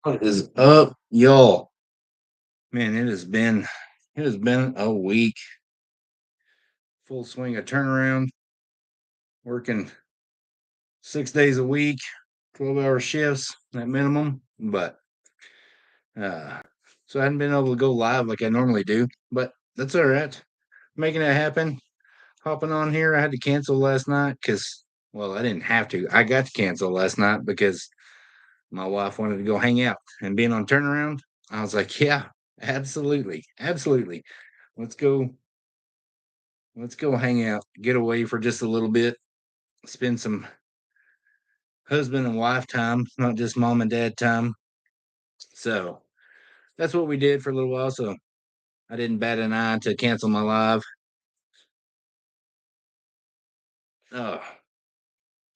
What is up, y'all? Man, it has been a week, full swing of turnaround, working 6 days a week, 12-hour shifts at minimum. But uh so I hadn't been able to go live like I normally do, but that's all right. Making it happen. Hopping on here. I had to cancel last night because well, I didn't have to. I got to cancel last night because my wife wanted to go hang out and being on turnaround. I was like, yeah, absolutely, absolutely. Let's go Let's go hang out, get away for just a little bit, spend some husband and wife time, not just mom and dad time. So that's what we did for a little while. So I didn't bat an eye to cancel my live. Oh,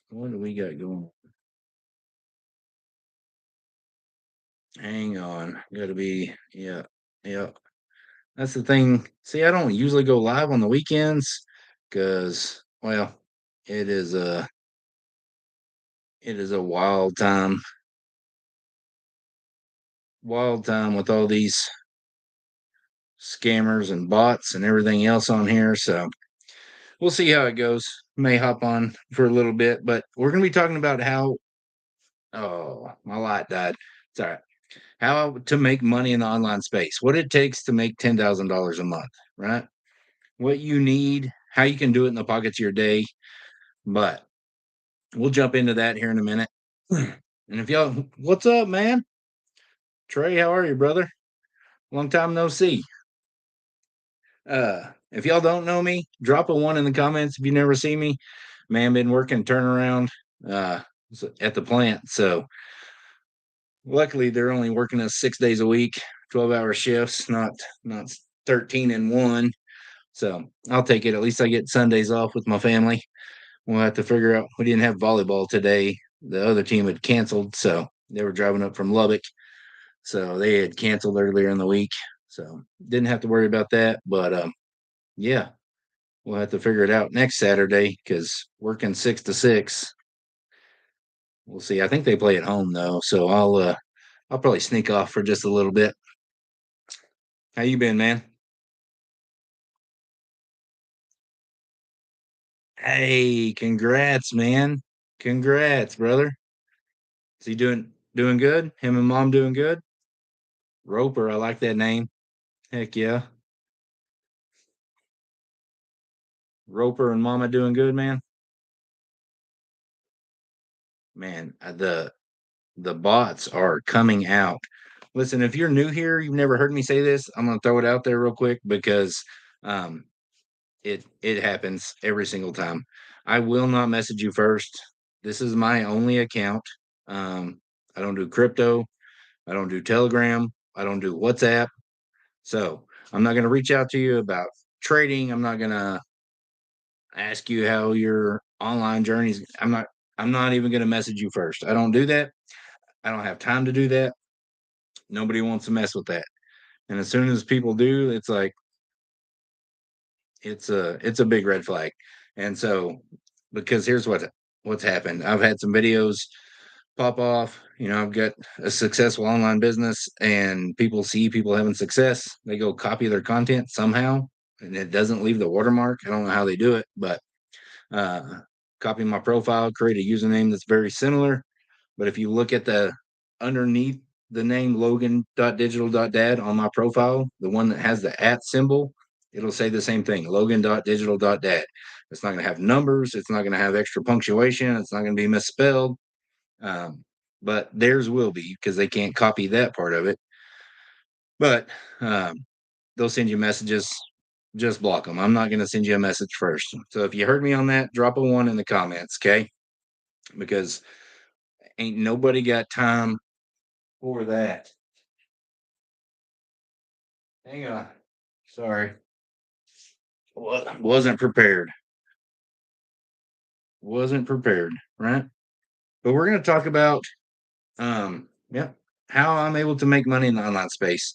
what do we got going? Hang on. Gotta be, yeah, yeah. That's the thing. See, I don't usually go live on the weekends because, well, it is a it is a wild time with all these scammers and bots and everything else on here. So we'll see how it goes. May hop on for a little bit, but we're going to be talking about how. Oh, my light died. It's all right. How to make money in the online space. What it takes to make $10,000 a month, right? What you need, how you can do it in the pockets of your day. But we'll jump into that here in a minute. And if y'all, what's up, man? Trey, how are you, brother? Long time no see. If y'all don't know me, drop a one in the comments if you never see me. Man, been working turnaround uh at the plant. So luckily they're only working us 6 days a week, 12-hour shifts, not 13 and one. So I'll take it. At least I get Sundays off with my family. We'll have to figure out we didn't have volleyball today. The other team had canceled, so they were driving up from Lubbock. So they had canceled earlier in the week. So didn't have to worry about that. But yeah, we'll have to figure it out next Saturday because working 6 to 6. We'll see. I think they play at home though, so I'll probably sneak off for just a little bit. How you been, man? Hey, congrats, man. Congrats, brother. Is he doing good? Him and mom doing good? Roper, I like that name. Heck yeah. Roper and mama doing good, man. Man, the bots are coming out. Listen, if you're new here, you've never heard me say this, I'm gonna throw it out there real quick because um it happens every single time. I will not message you first. This is my only account. Um, I don't do crypto. I don't do Telegram. I don't do WhatsApp. So I'm not going to reach out to you about trading. I'm not going to ask you how your online journeys. I'm not even going to message you first. I don't do that. I don't have time to do that. Nobody wants to mess with that. And as soon as people do, it's like it's a big red flag. And so because here's what's happened. I've had some videos pop off. I've got a successful online business and people see people having success. They go copy their content somehow and it doesn't leave the watermark. I don't know how they do it, but uh copy my profile, create a username that's very similar. But if you look at the underneath the name Logan.digital.dad on my profile, the one that has the at symbol, it'll say the same thing, Logan.digital.dad. It's not going to have numbers. It's not going to have extra punctuation. It's not going to be misspelled. Um, but theirs will be because they can't copy that part of it. But they'll send you messages. Just block them. I'm not going to send you a message first. So if you heard me on that, drop a one in the comments, okay? Because ain't nobody got time for that. Hang on. Sorry. Wasn't prepared. Wasn't prepared, right? But we're going to talk about yeah, how I'm able to make money in the online space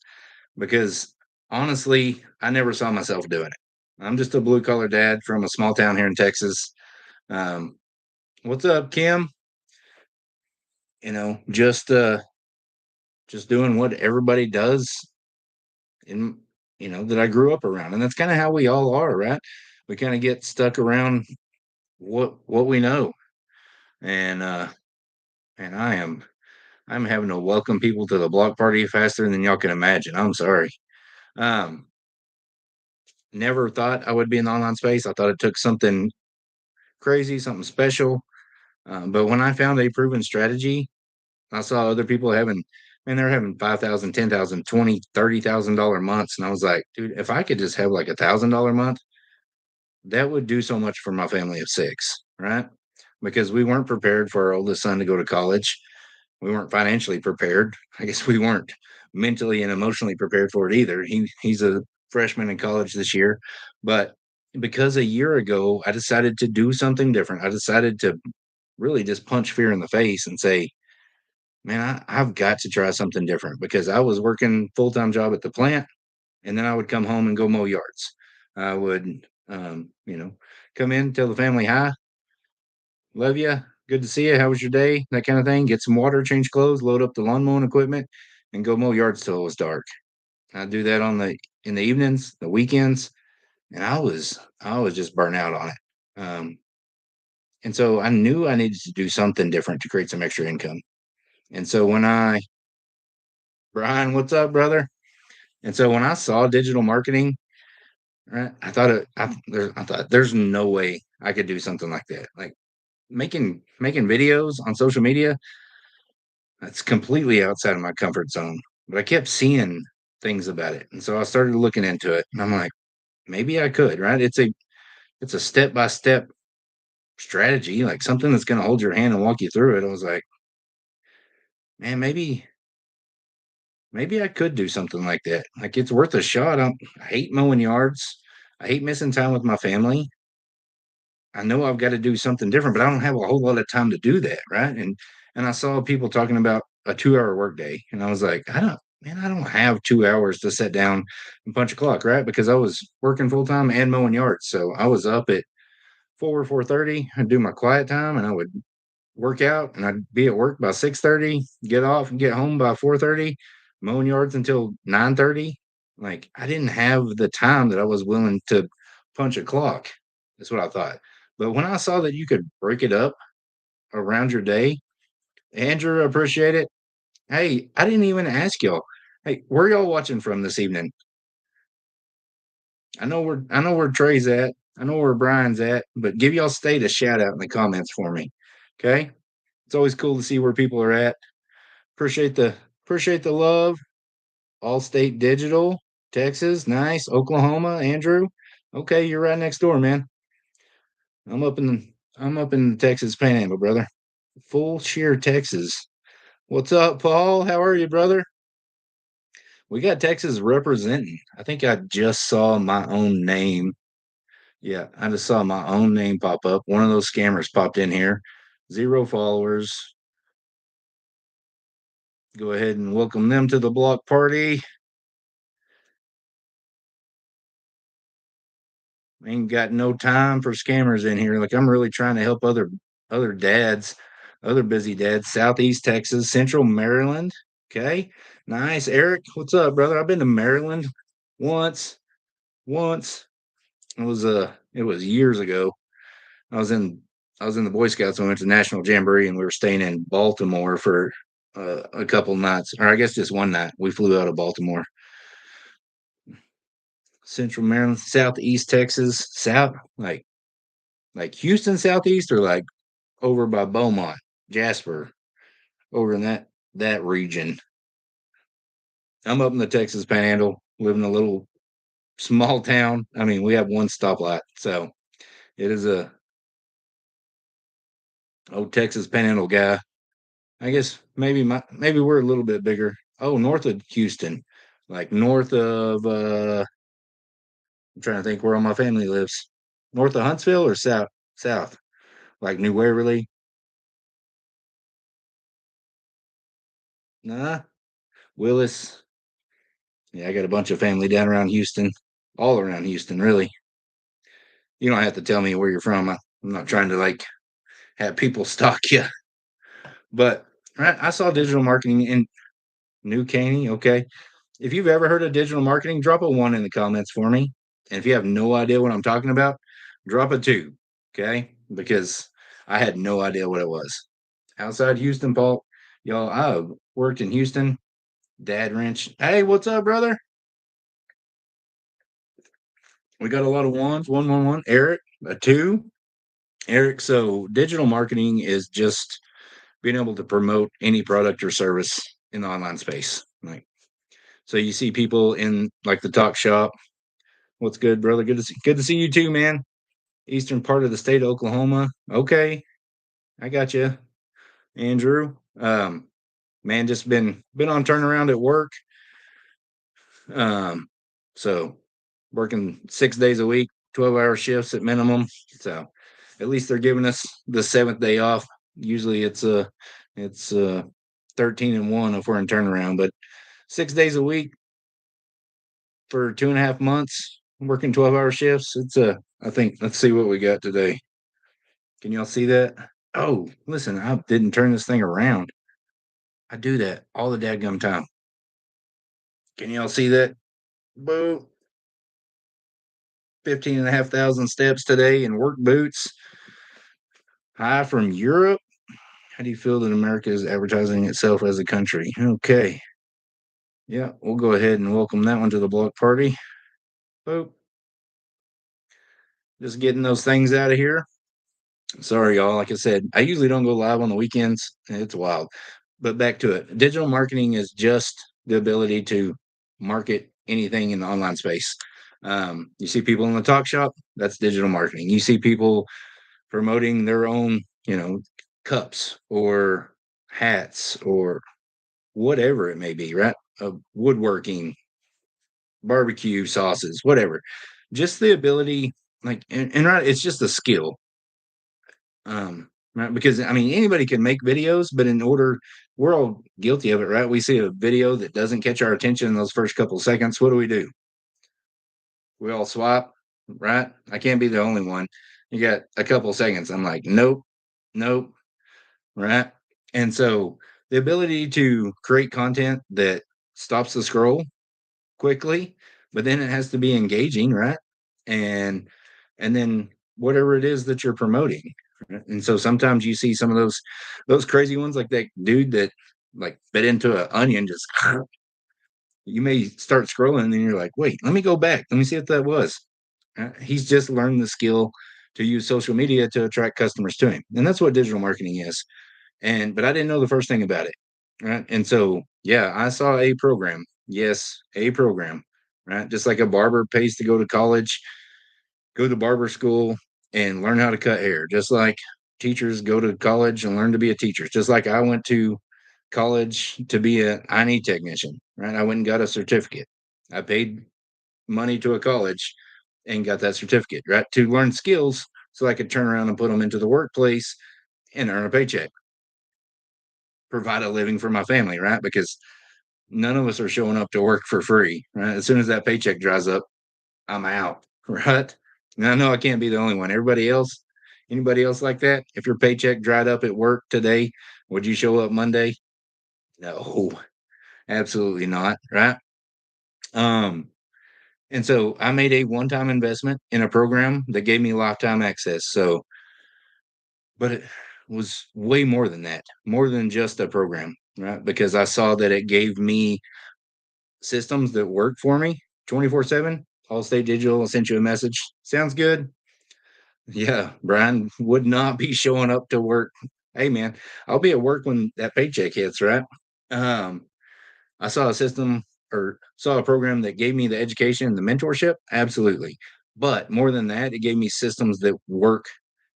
because honestly, I never saw myself doing it. I'm just a blue collar dad from a small town here in Texas. Um, what's up, Kim? Just just doing what everybody does in that I grew up around. And that's kind of how we all are, right? We kind of get stuck around what we know. And and I'm having to welcome people to the block party faster than y'all can imagine. I'm sorry. Um Never thought I would be in the online space. I thought it took something crazy, something special. But when I found a proven strategy, I saw other people having, man, they're having 5,000, 10,000, 20, $30,000 months. And I was like, dude, if I could just have like $1,000 month, that would do so much for my family of six, right? Because we weren't prepared for our oldest son to go to college. We weren't financially prepared. I guess we weren't mentally and emotionally prepared for it either. He's a freshman in college this year, but because a year ago I decided to do something different. I decided to really just punch fear in the face and say, man, I've got to try something different because I was working full-time job at the plant and then I would come home and go mow yards. I would, come in, tell the family hi, love you, good to see you. How was your day? That kind of thing. Get some water, change clothes, load up the lawn mowing equipment, and go mow yards till it was dark. I do that in the evenings, the weekends, and I was just burnt out on it. And so I knew I needed to do something different to create some extra income. And so when I Brian, what's up, brother? And so when I saw digital marketing, right, I thought there's no way I could do something like that. Like making videos on social media, that's completely outside of my comfort zone. But I kept seeing things about it. And so I started looking into it. And I'm like, maybe I could, right? It's a step-by-step strategy, like something that's gonna hold your hand and walk you through it. I was like, man, maybe I could do something like that. Like it's worth a shot. I hate mowing yards. I hate missing time with my family. I know I've got to do something different, but I don't have a whole lot of time to do that, right? And I saw people talking about a 2 hour workday, and I was like, I don't have 2 hours to sit down and punch a clock, right? Because I was working full time and mowing yards, so I was up at 4:30. I'd do my quiet time, and I would work out, and I'd be at work by 6:30, get off and get home by 4:30, mowing yards until 9:30. Like I didn't have the time that I was willing to punch a clock. That's what I thought. But when I saw that you could break it up around your day, Andrew, appreciate it. Hey, I didn't even ask y'all. Hey, where y'all watching from this evening? I know where Trey's at. I know where Brian's at, but give y'all state a shout out in the comments for me. Okay? It's always cool to see where people are at. Appreciate the appreciate the love. Allstate Digital, Texas, nice. Oklahoma, Andrew. Okay, you're right next door, man. I'm up in the Texas Panhandle, brother. Full Shear, Texas. What's up, Paul? How are you, brother? We got Texas representing. I think I just saw my own name. Yeah, I just saw my own name pop up. One of those scammers popped in here. 0 followers. Go ahead and welcome them to the block party. Ain't got no time for scammers in here. Like I'm really trying to help other dads, other busy dads. Southeast Texas, Central Maryland. Okay, nice. Eric, what's up, brother? I've been to Maryland once. Once it was years ago. I was in I was in the Boy Scouts. And we went to National Jamboree, and we were staying in Baltimore for a couple nights, or I guess just one night. We flew out of Baltimore. Central Maryland, Southeast Texas, South like Houston Southeast, or like over by Beaumont, Jasper, over in that region. I'm up in the Texas Panhandle, live in a little small town. I mean, we have one stoplight, so it is a old Texas Panhandle guy. I guess maybe we're a little bit bigger. Oh, north of Houston, like north of I'm trying to think where all my family lives. North of Huntsville or south, like New Waverly. Nah, Willis. Yeah, I got a bunch of family down around Houston, all around Houston, really. You don't have to tell me where you're from. I'm not trying to like have people stalk you, but right, I saw digital marketing, and New Caney. Okay. If you've ever heard of digital marketing, drop a one in the comments for me. And if you have no idea what I'm talking about, drop a two. Okay. Because I had no idea what it was. Outside Houston, Paul, y'all, I worked in Houston. Dad wrench. Hey, what's up, brother? We got a lot of ones. 111. Eric, a two. Eric, so digital marketing is just being able to promote any product or service in the online space. Like, so you see people in like the talk shop. What's good, brother? Good to see you too, man. Eastern part of the state of Oklahoma. Okay, I got you, Andrew. Man, just been on turnaround at work. Um, so working 6 days a week, 12-hour shifts at minimum. So at least they're giving us the seventh day off. Usually it's 13 and 1 if we're in turnaround, but 6 days a week for 2.5 months, working 12-hour shifts. I think, let's see what we got today. Can y'all see that? Oh, listen, I didn't turn this thing around. I do that all the dadgum time. Can y'all see that? Boo. 15,500 steps today in work boots. Hi from Europe. How do you feel that America is advertising itself as a country? Okay. Yeah, we'll go ahead and welcome that one to the block party. Boop. Just getting those things out of here. Sorry, y'all. Like I said, I usually don't go live on the weekends. It's wild. But back to it. Digital marketing is just the ability to market anything in the online space. You see people in the talk shop, that's digital marketing. You see people promoting their own, cups or hats or whatever it may be, right? Woodworking, barbecue sauces, whatever. Just the ability, like, and right, it's just a skill. Right, because I mean anybody can make videos, but we're all guilty of it, right? We see a video that doesn't catch our attention in those first couple seconds. What do? We all swipe, right? I can't be the only one. You got a couple seconds. I'm like, nope, nope, right? And so the ability to create content that stops the scroll quickly, but then it has to be engaging, right? And and then whatever it is that you're promoting. Right? And so sometimes you see some of those crazy ones like that dude that like bit into an onion just you may start scrolling and then you're like, wait, let me go back. Let me see what that was. He's just learned the skill to use social media to attract customers to him. And that's what digital marketing is. But I didn't know the first thing about it. Right. And so yeah, I saw a program. Yes, a program. Right. Just like a barber pays to go to college, go to barber school and learn how to cut hair. Just like teachers go to college and learn to be a teacher. Just like I went to college to be an I&E technician, right? I went and got a certificate. I paid money to a college and got that certificate, right? To learn skills so I could turn around and put them into the workplace and earn a paycheck, provide a living for my family, right? Because none of us are showing up to work for free, right? As soon as that paycheck dries up, I'm out, right? And I know I can't be the only one. Anybody else like that? If your paycheck dried up at work today, would you show up Monday? No, absolutely not, right? Um, and so I made a one-time investment in a program that gave me lifetime access. So, but it was way more than that, more than just a program, right? Because I saw that it gave me systems that work for me 24/7. Allstate Digital, I'll send you a message. Sounds good. Yeah, Brian would not be showing up to work. Hey man, I'll be at work when that paycheck hits, right? Um, I saw a system or saw a program that gave me the education and the mentorship. Absolutely. But more than that, it gave me systems that work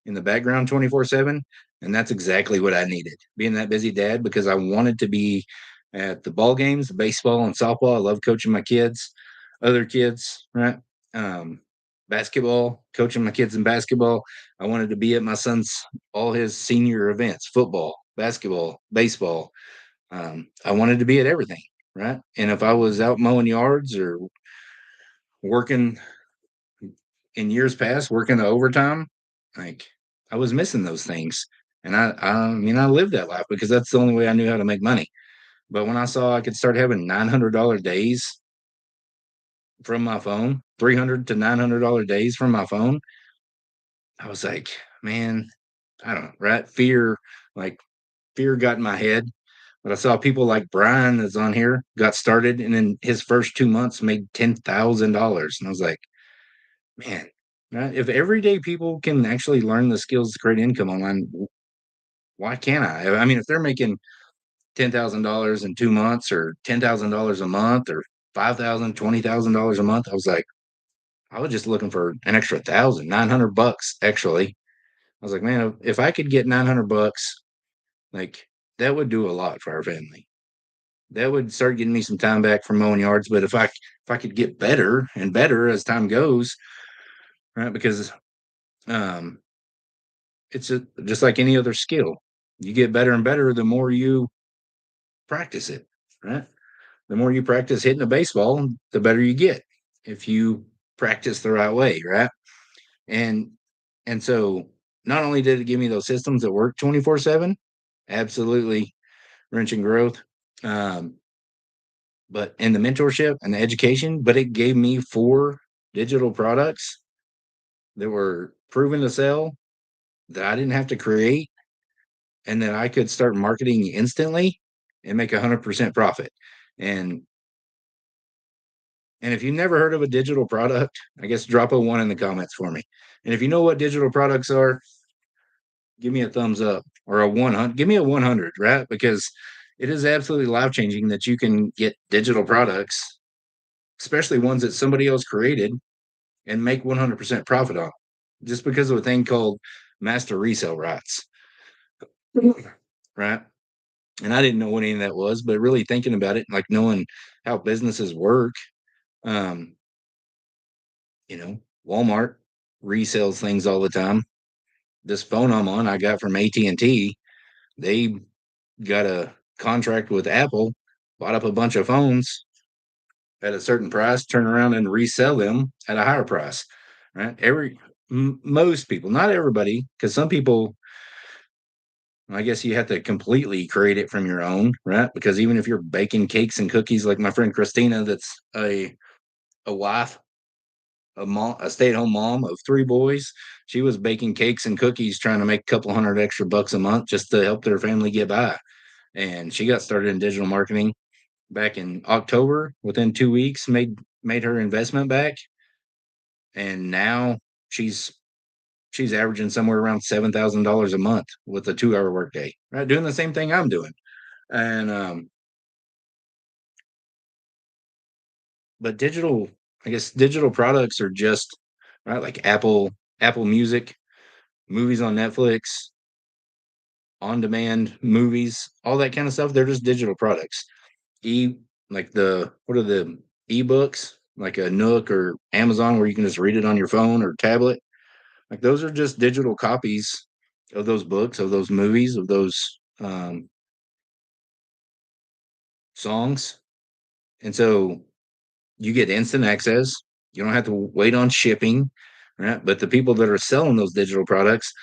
in the background 24/7. And that's exactly what I needed. Being that busy dad, because I wanted to be at the ball games, baseball and softball. I love coaching my kids, other kids, right? Um, Basketball, coaching my kids in basketball. I wanted to be at my son's all his senior events, football, basketball, baseball. I wanted to be at everything, right? And if I was out mowing yards or working in years past, working the overtime, like I was missing those things. And I mean, I lived that life because that's the only way I knew how to make money. But when I saw I could start having $900 days from my phone, 300 to $900 days from my phone, I was like, man, I don't know, right? Like fear got in my head. But I saw people like Brian that's on here got started and in his first 2 months made $10,000. And I was like, man, right? If everyday people can actually learn the skills to create income online, why can't I? I mean, if they're making $10,000 in 2 months or $10,000 a month or $5,000, $20,000 a month, I was like, I was just looking for an extra 900 bucks actually. I was like, man, if I could get 900 bucks, like that would do a lot for our family. That would start getting me some time back from mowing yards. But if I could get better and better as time goes, right? Because um, it's just like any other skill. You get better and better the more you practice it, right? The more you practice hitting a baseball, the better you get if you practice the right way, right? And so not only did it give me those systems that work 24/7, absolutely wrenching growth, um, but in the mentorship and the education, but it gave me 4 digital products that were proven to sell that I didn't have to create and that I could start marketing instantly and make 100% profit. And if you've never heard of a digital product, I guess drop a 1 in the comments for me. And if you know what digital products are, give me a thumbs up or a 100. Give me a 100, right? Because it is absolutely life changing that you can get digital products, especially ones that somebody else created, and make 100% profit on just because of a thing called master resale rights, right? And I didn't know what any of that was, but really thinking about it, like knowing how businesses work, um, you know, Walmart resells things all the time. This phone I'm on, I got from AT&T. They got a contract with Apple, bought up a bunch of phones at a certain price, turn around and resell them at a higher price. Right? Most people, not everybody, because some people, I guess you have to completely create it from your own, right? Because even if you're baking cakes and cookies, like my friend Christina, that's a wife, a mom, a stay-at-home mom of 3 boys, she was baking cakes and cookies, trying to make a couple hundred extra bucks a month just to help their family get by. And she got started in digital marketing back in October. Within 2 weeks, made her investment back, and now she's averaging somewhere around $7,000 a month with a 2-hour workday, right? Doing the same thing I'm doing. And but I guess digital products are just right, like Apple Music, movies on Netflix, on demand movies, all that kind of stuff. They're just digital products. E like the what are the ebooks, like a Nook or Amazon, where you can just read it on your phone or tablet. Like those are just digital copies of those books, of those movies, of those songs. And so you get instant access. You don't have to wait on shipping, right? But the people that are selling those digital products,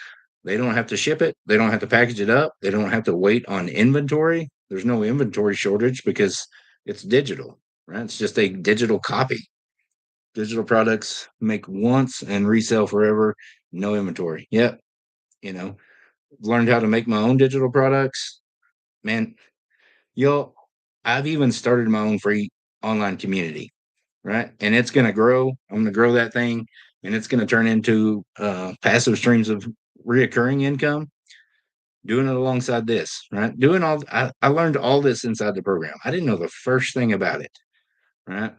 they don't have to ship it. They don't have to package it up. They don't have to wait on inventory. There's no inventory shortage because it's digital, right? It's just a digital copy. Digital products make once and resell forever, no inventory. Yep. You know, learned how to make my own digital products. Man, Yo, I've even started my own free online community, right? And it's going to grow. I'm going to grow that thing, and it's going to turn into passive streams of reoccurring income. Doing it alongside this, right? I learned all this inside the program. I didn't know the first thing about it, right?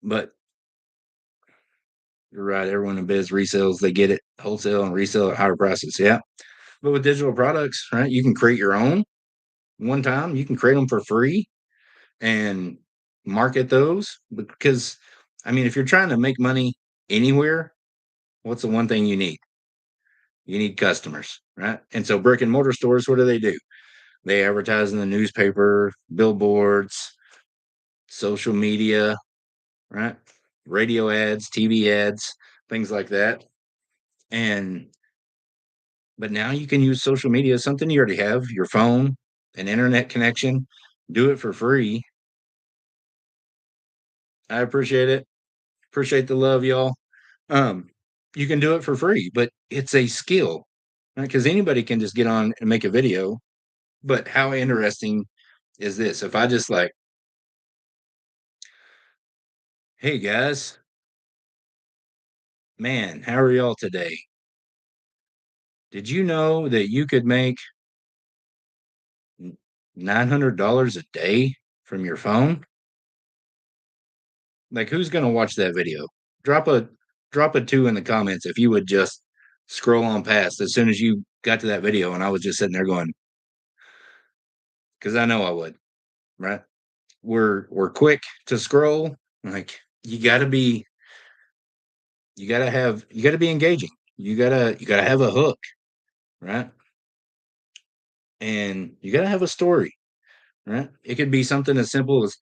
But you're right. Everyone in biz resells, they get it wholesale and resell at higher prices. Yeah. But with digital products, right, you can create your own one time. You can create them for free and market those, because I mean, if you're trying to make money anywhere, what's the one thing you need? You need customers, right? And so brick and mortar stores, what do? They advertise in the newspaper, billboards, social media, right? Radio ads, TV ads, things like that. And but now you can use social media, something you already have, your phone, an internet connection. do it for free. I appreciate it. Appreciate the love, y'all. Um, you can do it for free, but it's a skill, right? Because anybody can just get on and make a video. But how interesting is this? If I just like, hey guys, man, how are y'all today? Did you know that you could make $900 a day from your phone? Like, who's gonna watch that video? Drop a drop a two in the comments if you would just scroll on past as soon as you got to that video, and I was just sitting there going, because I know I would, right? We're quick to scroll. Like, you gotta be, you gotta be engaging. You gotta have a hook, right? And you gotta have a story, right? It could be something as simple as,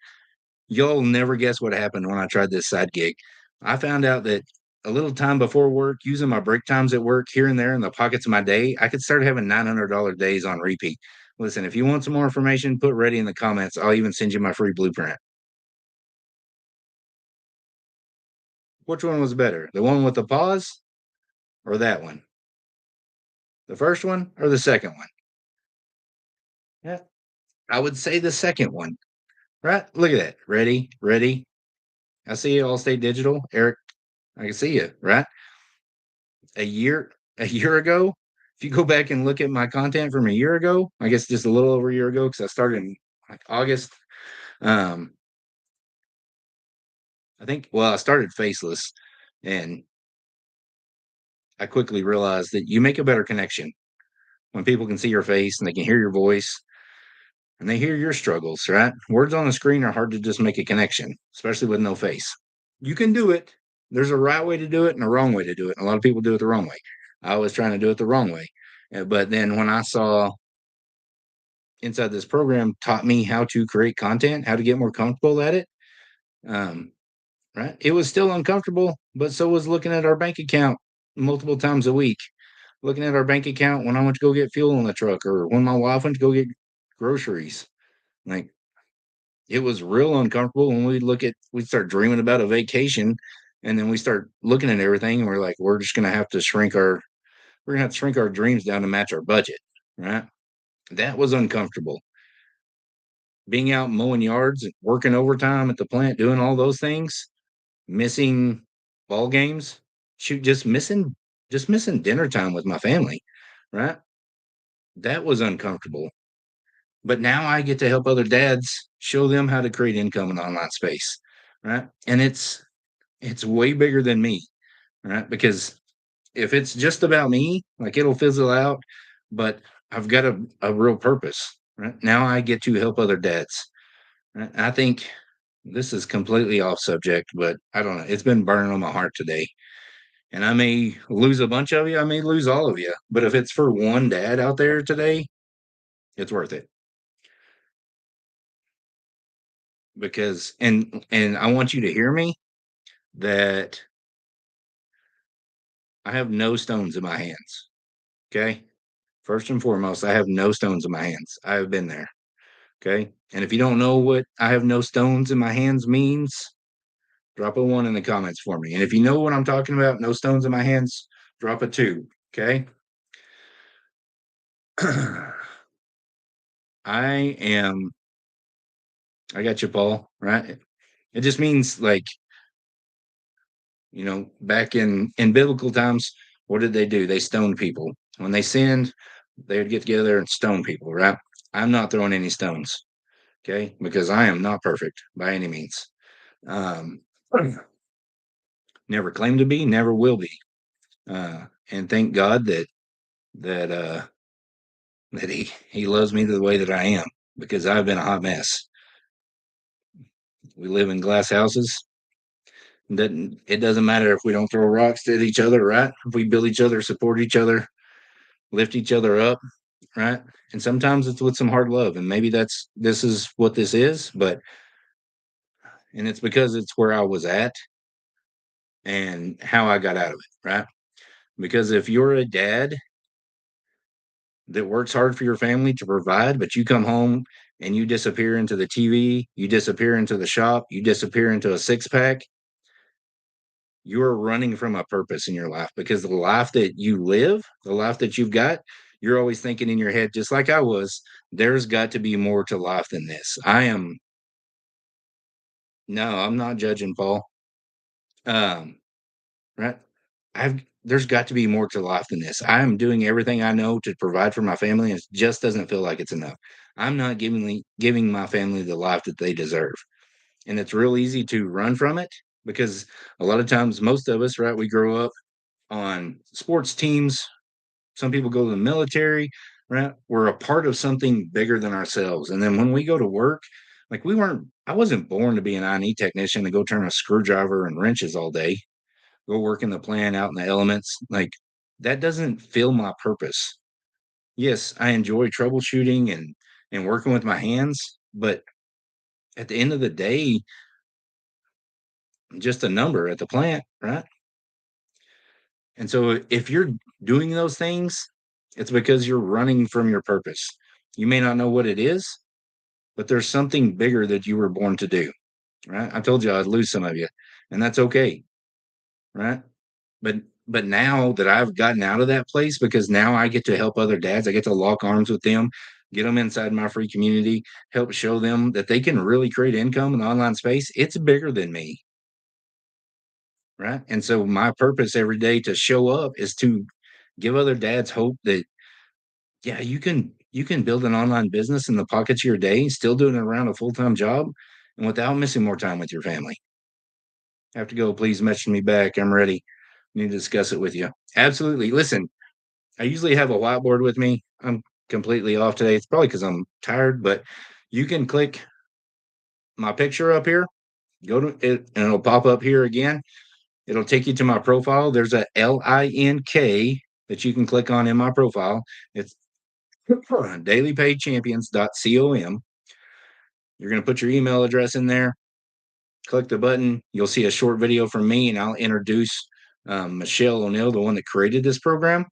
you'll never guess what happened when I tried this side gig. I found out that a little time before work, using my break times at work here and there in the pockets of my day, I could start having $900 days on repeat. Listen, if you want some more information, put ready in the comments. I'll even send you my free blueprint. Which one was better? The one with the pause or that one? The first one or the second one? Yeah, I would say the second one, right? Look at that. Ready, ready. I see you, Allstate Digital. Eric, I can see you, right? A year, a year ago, if you go back and look at my content from a year ago, I guess just a little over a year ago, because I started in like August. Um, I think, well, I started faceless, and I quickly realized that you make a better connection when people can see your face and they can hear your voice and they hear your struggles, right? Words on the screen are hard to just make a connection, especially with no face. You can do it. There's a right way to do it and a wrong way to do it. And a lot of people do it the wrong way. I was trying to do it the wrong way. But then when I saw inside this program taught me how to create content, how to get more comfortable at it. Um, right. It was still uncomfortable, but so was looking at our bank account multiple times a week, looking at our bank account when I went to go get fuel in the truck or when my wife went to go get groceries. Like, it was real uncomfortable when we start dreaming about a vacation, and then we start looking at everything and we're like, we're gonna have to shrink our dreams down to match our budget. Right. That was uncomfortable. Being out mowing yards, working overtime at the plant, doing all those things, missing ball games, shoot, just missing dinner time with my family, right? That was uncomfortable. But now I get to help other dads show them how to create income in online space, right? And it's way bigger than me, right? Because if it's just about me, like, it'll fizzle out, but I've got a real purpose, right? Now I get to help other dads. Right? I think this is completely off subject, but I don't know. It's been burning on my heart today. And I may lose a bunch of you. I may lose all of you. But if it's for one dad out there today, it's worth it. Because and I want you to hear me, that I have no stones in my hands. Okay. First and foremost, I have no stones in my hands. I have been there. Okay. And if you don't know what I have no stones in my hands means, drop a one in the comments for me. And if you know what I'm talking about, no stones in my hands, drop a two. Okay. I am, I got you, Paul, right? It just means, like, back in biblical times, what did they do? They stoned people. When they sinned, they would get together and stone people, right? I'm not throwing any stones, okay? Because I am not perfect by any means. Um, never claimed to be, never will be. And thank God that that he loves me the way that I am, because I've been a hot mess. We live in glass houses. It doesn't matter if we don't throw rocks at each other, right? If we build each other, support each other, lift each other up, right? And sometimes it's with some hard love, and maybe this is what this is, and it's because it's where I was at and how I got out of it, right? Because if you're a dad that works hard for your family to provide, but you come home and you disappear into the TV, you disappear into the shop, you disappear into a six pack, you're running from a purpose in your life, because the life that you live, the life that you've got, you're always thinking in your head, just like I was, there's got to be more to life than this. No, I'm not judging, Paul. Um, right? There's got to be more to life than this. I am doing everything I know to provide for my family, and it just doesn't feel like it's enough. I'm not giving my family the life that they deserve. And it's real easy to run from it, because a lot of times, most of us, right, we grow up on sports teams. Some people go to the military, right? We're a part of something bigger than ourselves. And then when we go to work, like I wasn't born to be an I&E technician to go turn a screwdriver and wrenches all day, go work in the plant out in the elements. Like, that doesn't fill my purpose. Yes, I enjoy troubleshooting and working with my hands, but at the end of the day, I'm just a number at the plant, right? And so if you're doing those things, it's because you're running from your purpose. You may not know what it is, but there's something bigger that you were born to do, right? I told you I'd lose some of you, and that's okay, right? But but now that I've gotten out of that place, because now I get to help other dads, I get to lock arms with them, get them inside my free community, help show them that they can really create income in the online space. It's bigger than me, right? And so my purpose every day to show up is to give other dads hope that, yeah, you can build an online business in the pockets of your day, still doing it around a full-time job and without missing more time with your family. Have to go, please message me back. I'm ready. Need to discuss it with you. Absolutely. Listen, I usually have a whiteboard with me. I'm completely off today. It's probably because I'm tired, but you can click my picture up here, go to it, and it'll pop up here again. It'll take you to my profile. There's a LINK that you can click on in my profile. It's dailypaidchampions.com. You're going to put your email address in there, click the button. You'll see a short video from me, and I'll introduce Michelle O'Neill, the one that created this program.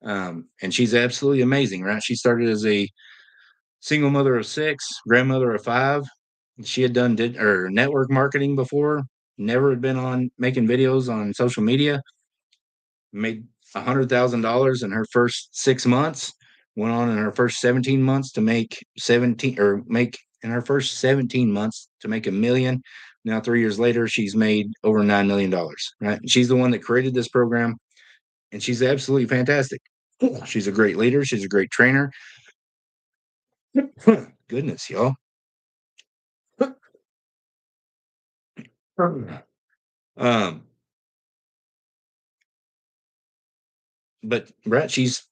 And she's absolutely amazing, right? She started as a single mother of six, grandmother of five. She had done network marketing before, never had been on making videos on social media, made $100,000 in her first 6 months, went on in her first 17 months to make 17 or make in her first 17 months to make 1 million. Now, 3 years later, she's made over $9 million, right? She's the one that created this program, and she's absolutely fantastic. She's a great leader. She's a great trainer. Goodness, y'all. Um, but Brett, she's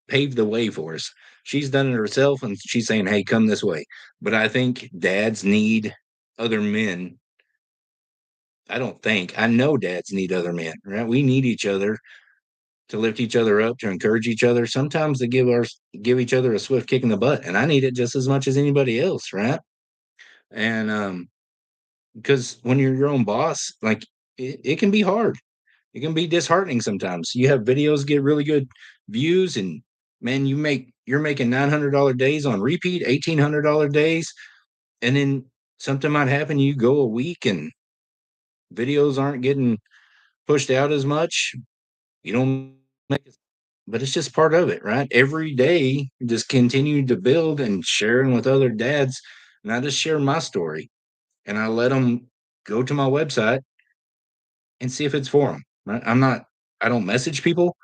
paved the way for us. She's done it herself, and she's saying, "Hey, come this way." But I think dads need other men. I don't think I know dads need other men, right? We need each other to lift each other up, to encourage each other. Sometimes to give each other a swift kick in the butt, and I need it just as much as anybody else, right? And because when you're your own boss, like it can be hard. It can be disheartening sometimes. You have videos get really good views, and man, you're making $900 days on repeat, $1,800 days, and then something might happen. You go a week and videos aren't getting pushed out as much. You don't make it, but it's just part of it, right? Every day, just continue to build and sharing with other dads. And I just share my story, and I let them go to my website and see if it's for them. Right? I don't message people.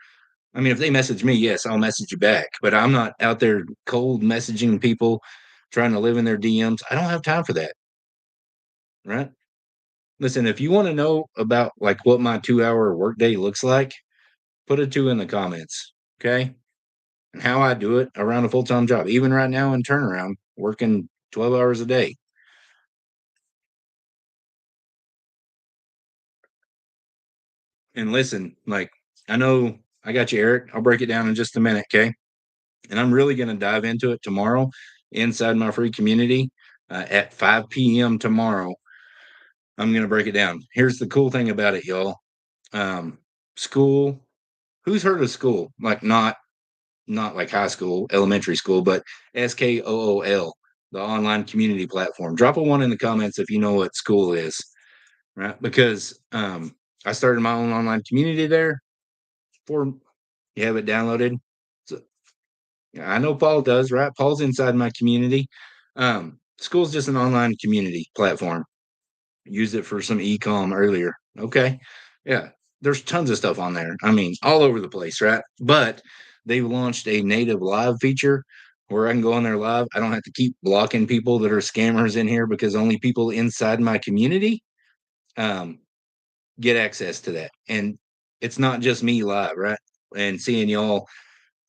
I mean, if they message me, yes, I'll message you back, but I'm not out there cold messaging people trying to live in their DMs. I don't have time for that, right? Listen, if you want to know about like what my 2 hour workday looks like, put a two in the comments, okay? And how I do it around a full time job, even right now in turnaround, working 12 hours a day. And listen, like, I know I got you, Eric. I'll break it down in just a minute, okay? And I'm really going to dive into it tomorrow inside my free community at 5 p.m. tomorrow. I'm going to break it down. Here's the cool thing about it, y'all. Um, School. Who's heard of school? Like not like high school, elementary school, but SKOOL. the online community platform. Drop a one in the comments if you know what Skool is, right? Because I started my own online community there. For you have it downloaded. So I know Paul does, right? Paul's inside my community. Skool's just an online community platform. Used it for some e-com earlier. Okay. Yeah. There's tons of stuff on there. I mean, all over the place, right? But they've launched a native live feature where I can go on there live. I don't have to keep blocking people that are scammers in here because only people inside my community um, get access to that. And it's not just me live, right? And seeing y'all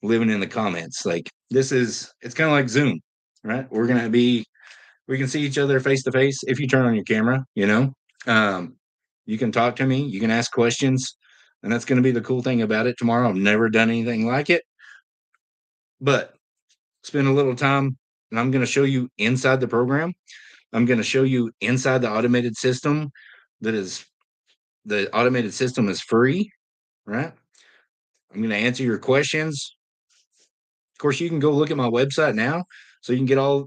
living in the comments. Like it's kind of like Zoom, right? We can see each other face to face if you turn on your camera, um, you can talk to me, you can ask questions, and that's going to be the cool thing about it tomorrow. I've never done anything like it, but spend a little time and I'm going to show you inside the program. I'm going to show you inside the automated system that is the automated system is free, right? I'm going to answer your questions. Of course, you can go look at my website now, so you can get a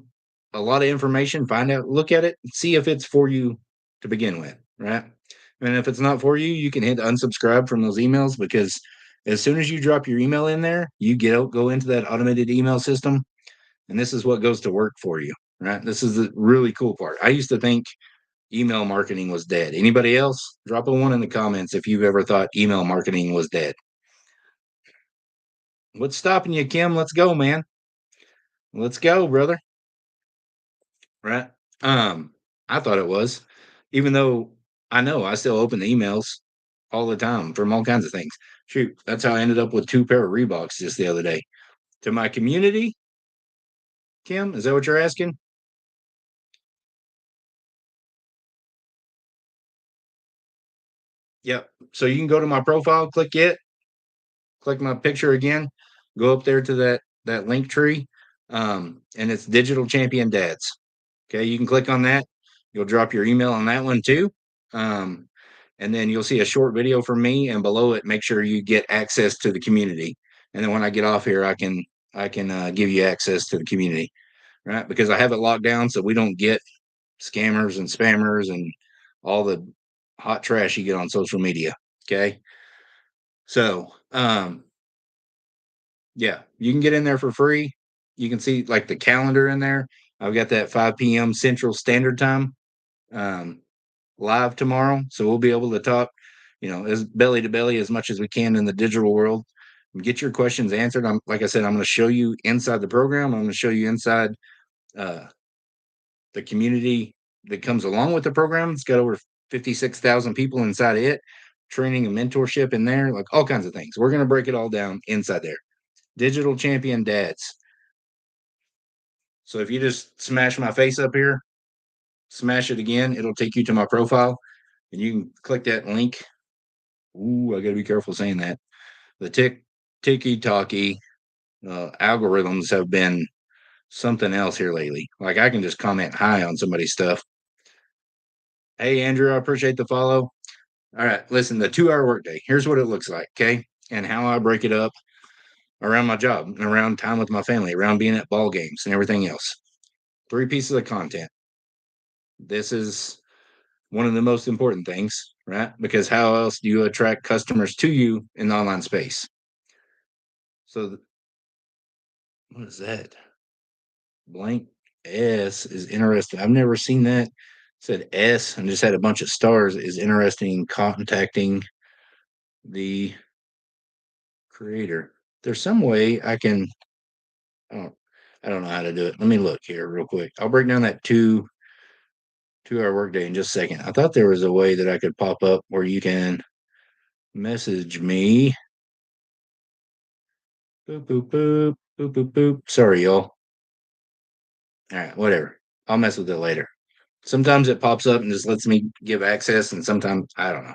lot of information, find out, look at it, see if it's for you to begin with, right? And if it's not for you, you can hit unsubscribe from those emails because as soon as you drop your email in there, you go into that automated email system, and this is what goes to work for you, right? This is the really cool part. I used to think email marketing was dead. Anybody else? Drop a one in the comments if you've ever thought email marketing was dead. What's stopping you, Kim? Let's go, man. Let's go, brother. Right? Um, I thought it was, even though I know I still open the emails all the time from all kinds of things. Shoot, that's how I ended up with 2 pair of Reeboks just the other day. To my community, Kim, is that what you're asking? Yep. So you can go to my profile, click it, click my picture again, go up there to that link tree, and it's Digital Champion Dads. Okay, you can click on that. You'll drop your email on that one too. Um, and then you'll see a short video from me, and below it, make sure you get access to the community. And then when I get off here, I can give you access to the community, right? Because I have it locked down so we don't get scammers and spammers and all the hot trash you get on social media. Okay, so yeah, you can get in there for free. You can see like the calendar in there. I've got that 5 p.m. Central Standard Time. Um, live tomorrow, so we'll be able to talk, as belly to belly as much as we can in the digital world. And get your questions answered. Like I said, I'm going to show you inside the program. I'm going to show you inside uh, the community that comes along with the program. It's got over 56,000 people inside it, training and mentorship in there, like all kinds of things. We're going to break it all down inside there. Digital Champion Dads. So if you just smash my face up here, smash it again, it'll take you to my profile, and you can click that link. Ooh, I got to be careful saying that. The ticky talky algorithms have been something else here lately. Like I can just comment hi on somebody's stuff. Hey, Andrew, I appreciate the follow. All right, listen, the 2 hour workday. Here's what it looks like, okay, and how I break it up around my job, and around time with my family, around being at ball games and everything else. 3 pieces of content. This is one of the most important things, right? Because how else do you attract customers to you in the online space? So, what is that? Blank S is interesting. I've never seen that. It said S and just had a bunch of stars. Is interesting in contacting the creator. There's some way I can. I don't. I don't know how to do it. Let me look here real quick. I'll break down that 2 hour workday in just a second. I thought there was a way that I could pop up where you can message me. Boop boop boop boop boop boop. Sorry, y'all. All right, whatever. I'll mess with it later. Sometimes it pops up and just lets me give access, and sometimes I don't know.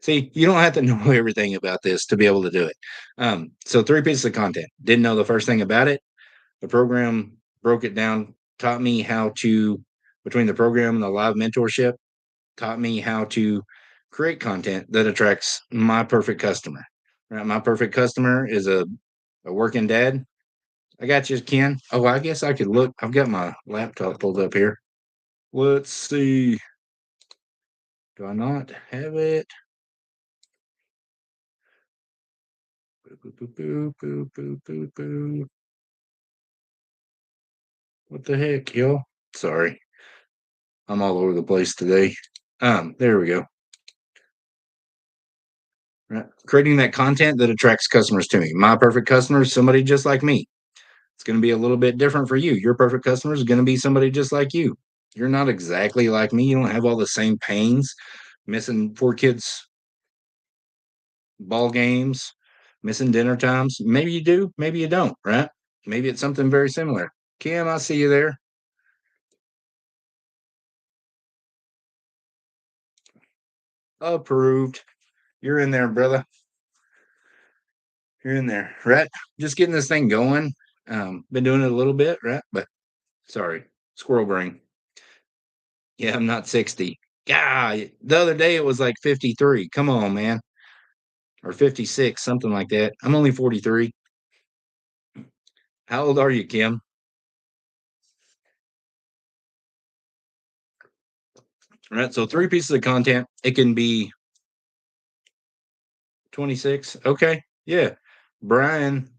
See, you don't have to know everything about this to be able to do it. So 3 pieces of content. Didn't know the first thing about it. The program broke it down, taught me how to, between the program and the live mentorship, taught me how to create content that attracts my perfect customer. Right? My perfect customer is a working dad I got you, Ken. Oh, I guess I could look. I've got my laptop pulled up here. Let's see. Do I not have it? Boo, boo, boo, boo, boo, boo, boo, boo. What the heck, y'all? Sorry. I'm all over the place today. There we go. Right. Creating that content that attracts customers to me. My perfect customer is somebody just like me. It's going to be a little bit different for you. Your perfect customer is going to be somebody just like you. You're not exactly like me. You don't have all the same pains, missing poor kids' ball games, missing dinner times. Maybe you do, maybe you don't, right? Maybe it's something very similar. Kim, I see you there. Approved. You're in there, brother. You're in there, right? Just getting this thing going. Been doing it a little bit, right? But sorry, squirrel brain. Yeah, I'm not 60. Yeah, the other day it was like 53. Come on, man. Or 56, something like that. I'm only 43. How old are you, Kim? Right. So 3 pieces of content. It can be 26. Okay. Yeah. Brian,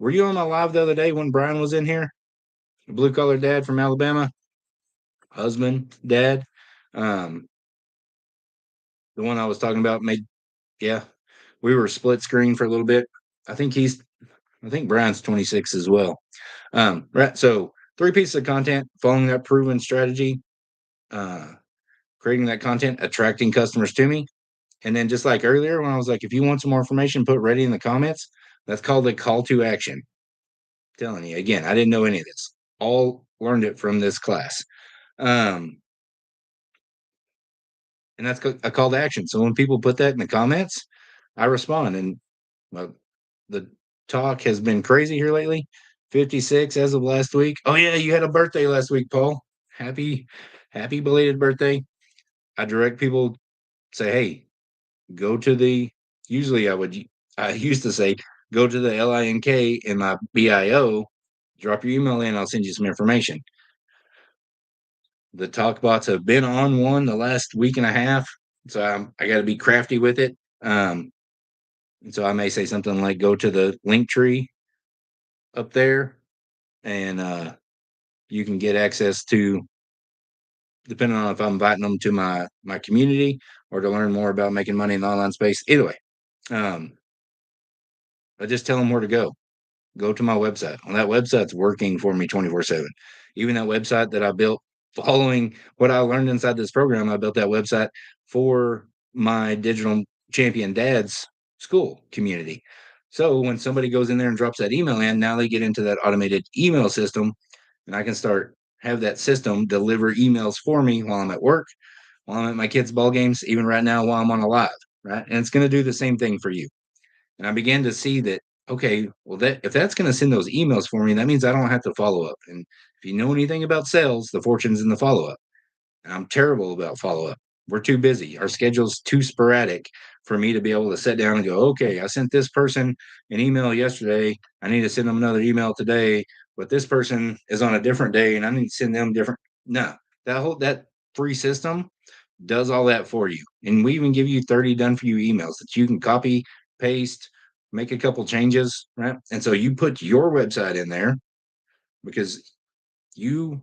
were you on my live the other day when Brian was in here? Blue collar dad from Alabama, husband, dad. Um, the one I was talking about made, yeah, we were split screen for a little bit. I think I think Brian's 26 as well. Right. So 3 pieces of content, following that proven strategy, uh, creating that content, attracting customers to me. And then just like earlier, when I was like, if you want some more information, put ready in the comments. That's called a call to action. I'm telling you again, I didn't know any of this. All learned it from this class. Um, and that's a call to action. So when people put that in the comments, I respond. And the talk has been crazy here lately. 56 as of last week. Oh yeah, you had a birthday last week, Paul. Happy belated birthday. I direct people, say, hey, go to the, usually I used to say, go to the LINK in my BIO, drop your email in, I'll send you some information. The talk bots have been on one the last week and a half, so I got to be crafty with it. And so I may say something like, go to the link tree up there, and you can get access to, depending on if I'm inviting them to my community or to learn more about making money in the online space. Either way, I just tell them where to go. Go to my website. Well, that website's working for me 24/7. Even that website that I built following what I learned inside this program, I built that website for my digital champion dad's school community. So when somebody goes in there and drops that email in, now they get into that automated email system, and I can start have that system deliver emails for me while I'm at work, while I'm at my kids' ball games, even right now while I'm on a live, right? And it's going to do the same thing for you. And I began to see that, okay, well, that if that's going to send those emails for me, that means I don't have to follow up. And if you know anything about sales, the fortune's in the follow up. And I'm terrible about follow up. We're too busy. Our schedule's too sporadic for me to be able to sit down and go, okay, I sent this person an email yesterday. I need to send them another email today, but this person is on a different day and I need to send them different. No, that free system does all that for you. And we even give you 30 done for you emails that you can copy, paste, make a couple changes, right? And so you put your website in there because you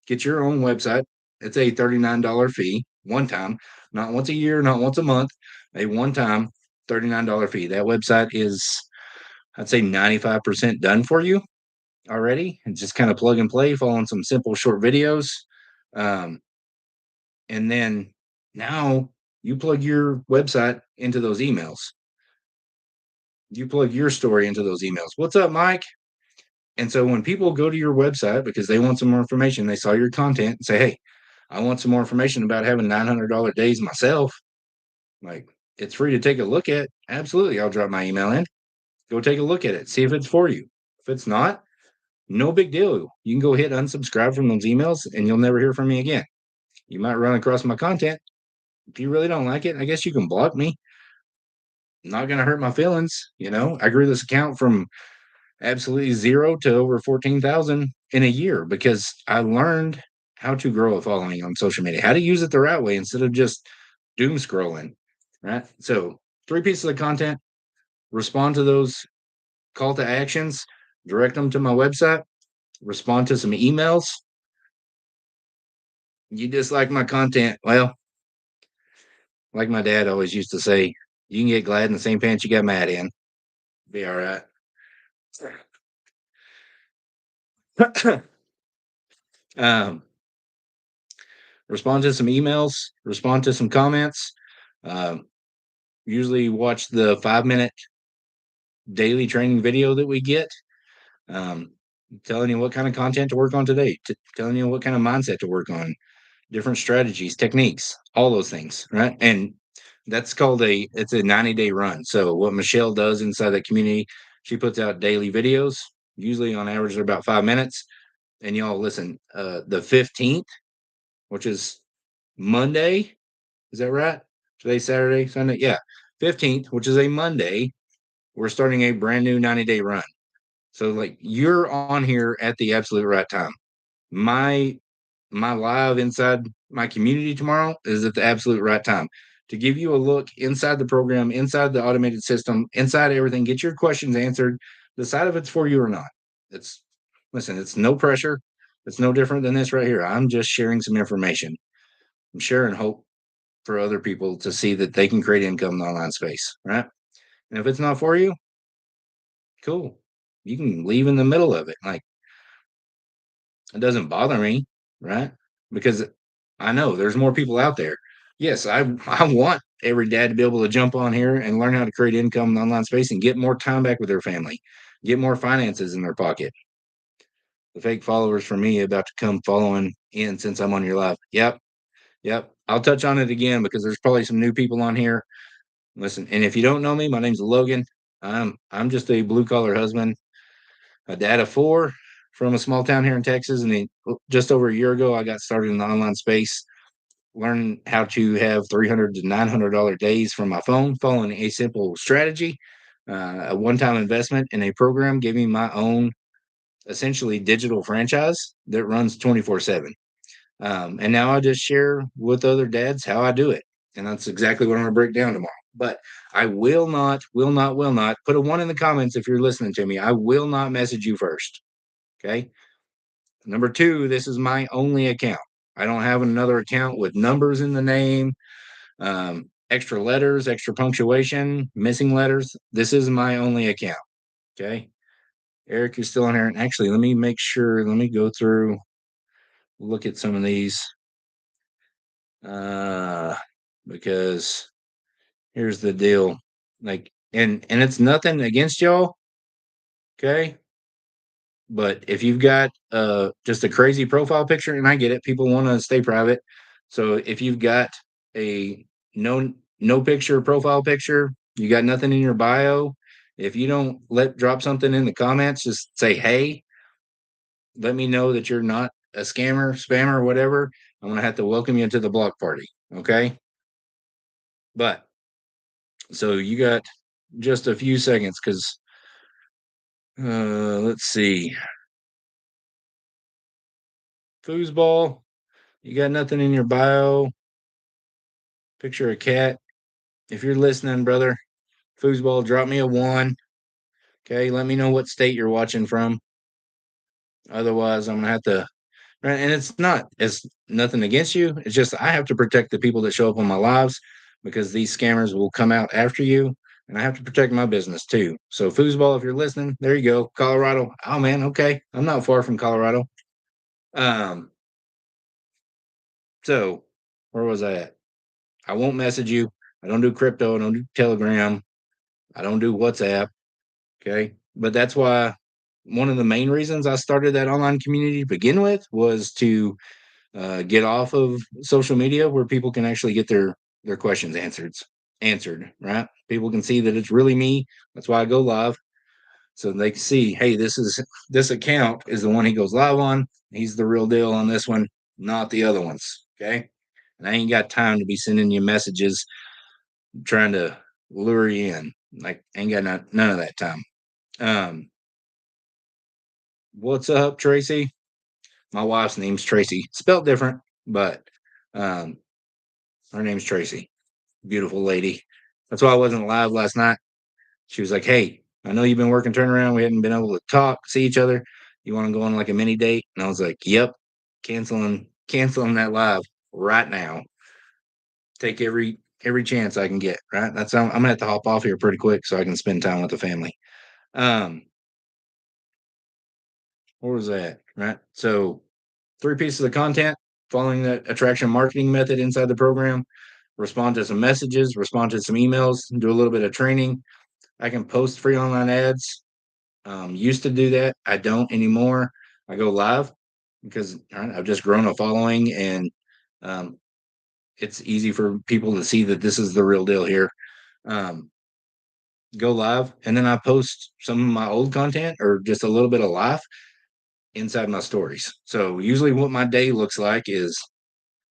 get your own website. It's a $39 fee one time, not once a year, not once a month, a one time $39 fee. That website is, I'd say, 95% done for you already. And just kind of plug and play, following some simple short videos. Um, and then now you plug your website into those emails. You plug your story into those emails. What's up, Mike? And so when people go to your website because they want some more information, they saw your content and say, hey, I want some more information about having $900 days myself. Like, it's free to take a look at. Absolutely. I'll drop my email in. Go take a look at it. See if it's for you. If it's not, no big deal. You can go hit unsubscribe from those emails and you'll never hear from me again. You might run across my content. If you really don't like it, I guess you can block me. Not going to hurt my feelings. I grew this account from absolutely zero to over 14,000 in a year because I learned how to grow a following on social media, how to use it the right way instead of just doom scrolling. Right. So, three pieces of content, respond to those call to actions, direct them to my website, respond to some emails. You dislike my content. Well, like my dad always used to say, you can get glad in the same pants you got mad in. Be all right. um, respond to some emails, respond to some comments. Um, usually watch the 5 minute daily training video that we get. Um, telling you what kind of content to work on today, telling you what kind of mindset to work on, different strategies, techniques, all those things, right? And that's called it's a 90-day run. So what Michelle does inside that community, she puts out daily videos. Usually on average they're about 5 minutes. And y'all listen, the 15th, which is Monday, is that right? Today's Saturday, Sunday? Yeah. 15th, which is a Monday, we're starting a brand new 90-day run. So like you're on here at the absolute right time. My my live inside my community tomorrow is at the absolute right time to give you a look inside the program, inside the automated system, inside everything, get your questions answered, decide if it's for you or not. It's listen, it's no pressure. It's no different than this right here. I'm just sharing some information. I'm sharing hope for other people to see that they can create income in the online space, right? And if it's not for you, cool. You can leave in the middle of it. Like it doesn't bother me, right? Because I know there's more people out there. Yes, I want every dad to be able to jump on here and learn how to create income in the online space and get more time back with their family, get more finances in their pocket. The fake followers for me about to come following in since I'm on your live. Yep, yep. I'll touch on it again because there's probably some new people on here. Listen, and if you don't know me, my name's Logan. I'm just a blue collar husband, a dad of four from a small town here in Texas. And just over a year ago, I got started in the online space, learned how to have $300 to $900 days from my phone, following a simple strategy, a one-time investment in a program, gave me my own essentially digital franchise that runs 24/7. And now I just share with other dads how I do it. And that's exactly what I'm going to break down tomorrow. But I will not put a one in the comments if you're listening to me. I will not message you first. Okay. Number two, this is my only account. I don't have another account with numbers in the name, extra letters, extra punctuation, missing letters. This is my only account. Okay. Eric, you're still on here. And actually, let me make sure, let me go through, look at some of these. Uh, because here's the deal. Like, and it's nothing against y'all. Okay. But if you've got just a crazy profile picture, and I get it, people want to stay private. So if you've got a no picture profile picture, you got nothing in your bio. If you don't drop something in the comments, just say hey. Let me know that you're not a scammer, spammer, whatever. I'm gonna have to welcome you to the block party. Okay. But so you got just a few seconds because let's see. Foosball, you got nothing in your bio. Picture a cat. If you're listening, brother, foosball, drop me a one. Okay, let me know what state you're watching from. Otherwise, I'm gonna have to. Right, and it's nothing against you. It's just I have to protect the people that show up on my lives because these scammers will come out after you, and I have to protect my business too. So, foosball, if you're listening, there you go, Colorado. Oh man, okay, I'm not far from Colorado. Um, so where was I at? I won't message you. I don't do crypto. I don't do Telegram. I don't do WhatsApp. Okay. But that's why one of the main reasons I started that online community to begin with was to get off of social media where people can actually get their questions answered, right? People can see that it's really me. That's why I go live. So they can see, hey, this account is the one he goes live on. He's the real deal on this one, not the other ones. Okay. And I ain't got time to be sending you messages trying to lure you in. Like, ain't got none of that time. Um, What's up, Tracy? My wife's name's Tracy, spelled different, but um, her name's Tracy. Beautiful lady. That's why I wasn't live last night. She was like, "Hey, I know you've been working turnaround. We hadn't been able to talk, see each other. You want to go on like a mini date?" And I was like, "Yep, canceling that live right now. Take every chance I can get. Right? I'm gonna have to hop off here pretty quick so I can spend time with the family." Um, where was that? Right. So 3 pieces of content following that attraction marketing method inside the program, respond to some messages, respond to some emails, do a little bit of training. I can post free online ads. Used to do that. I don't anymore. I go live because I've just grown a following, and um, it's easy for people to see that this is the real deal here. Um, go live, and then I post some of my old content or just a little bit of life inside my stories. So usually, what my day looks like is,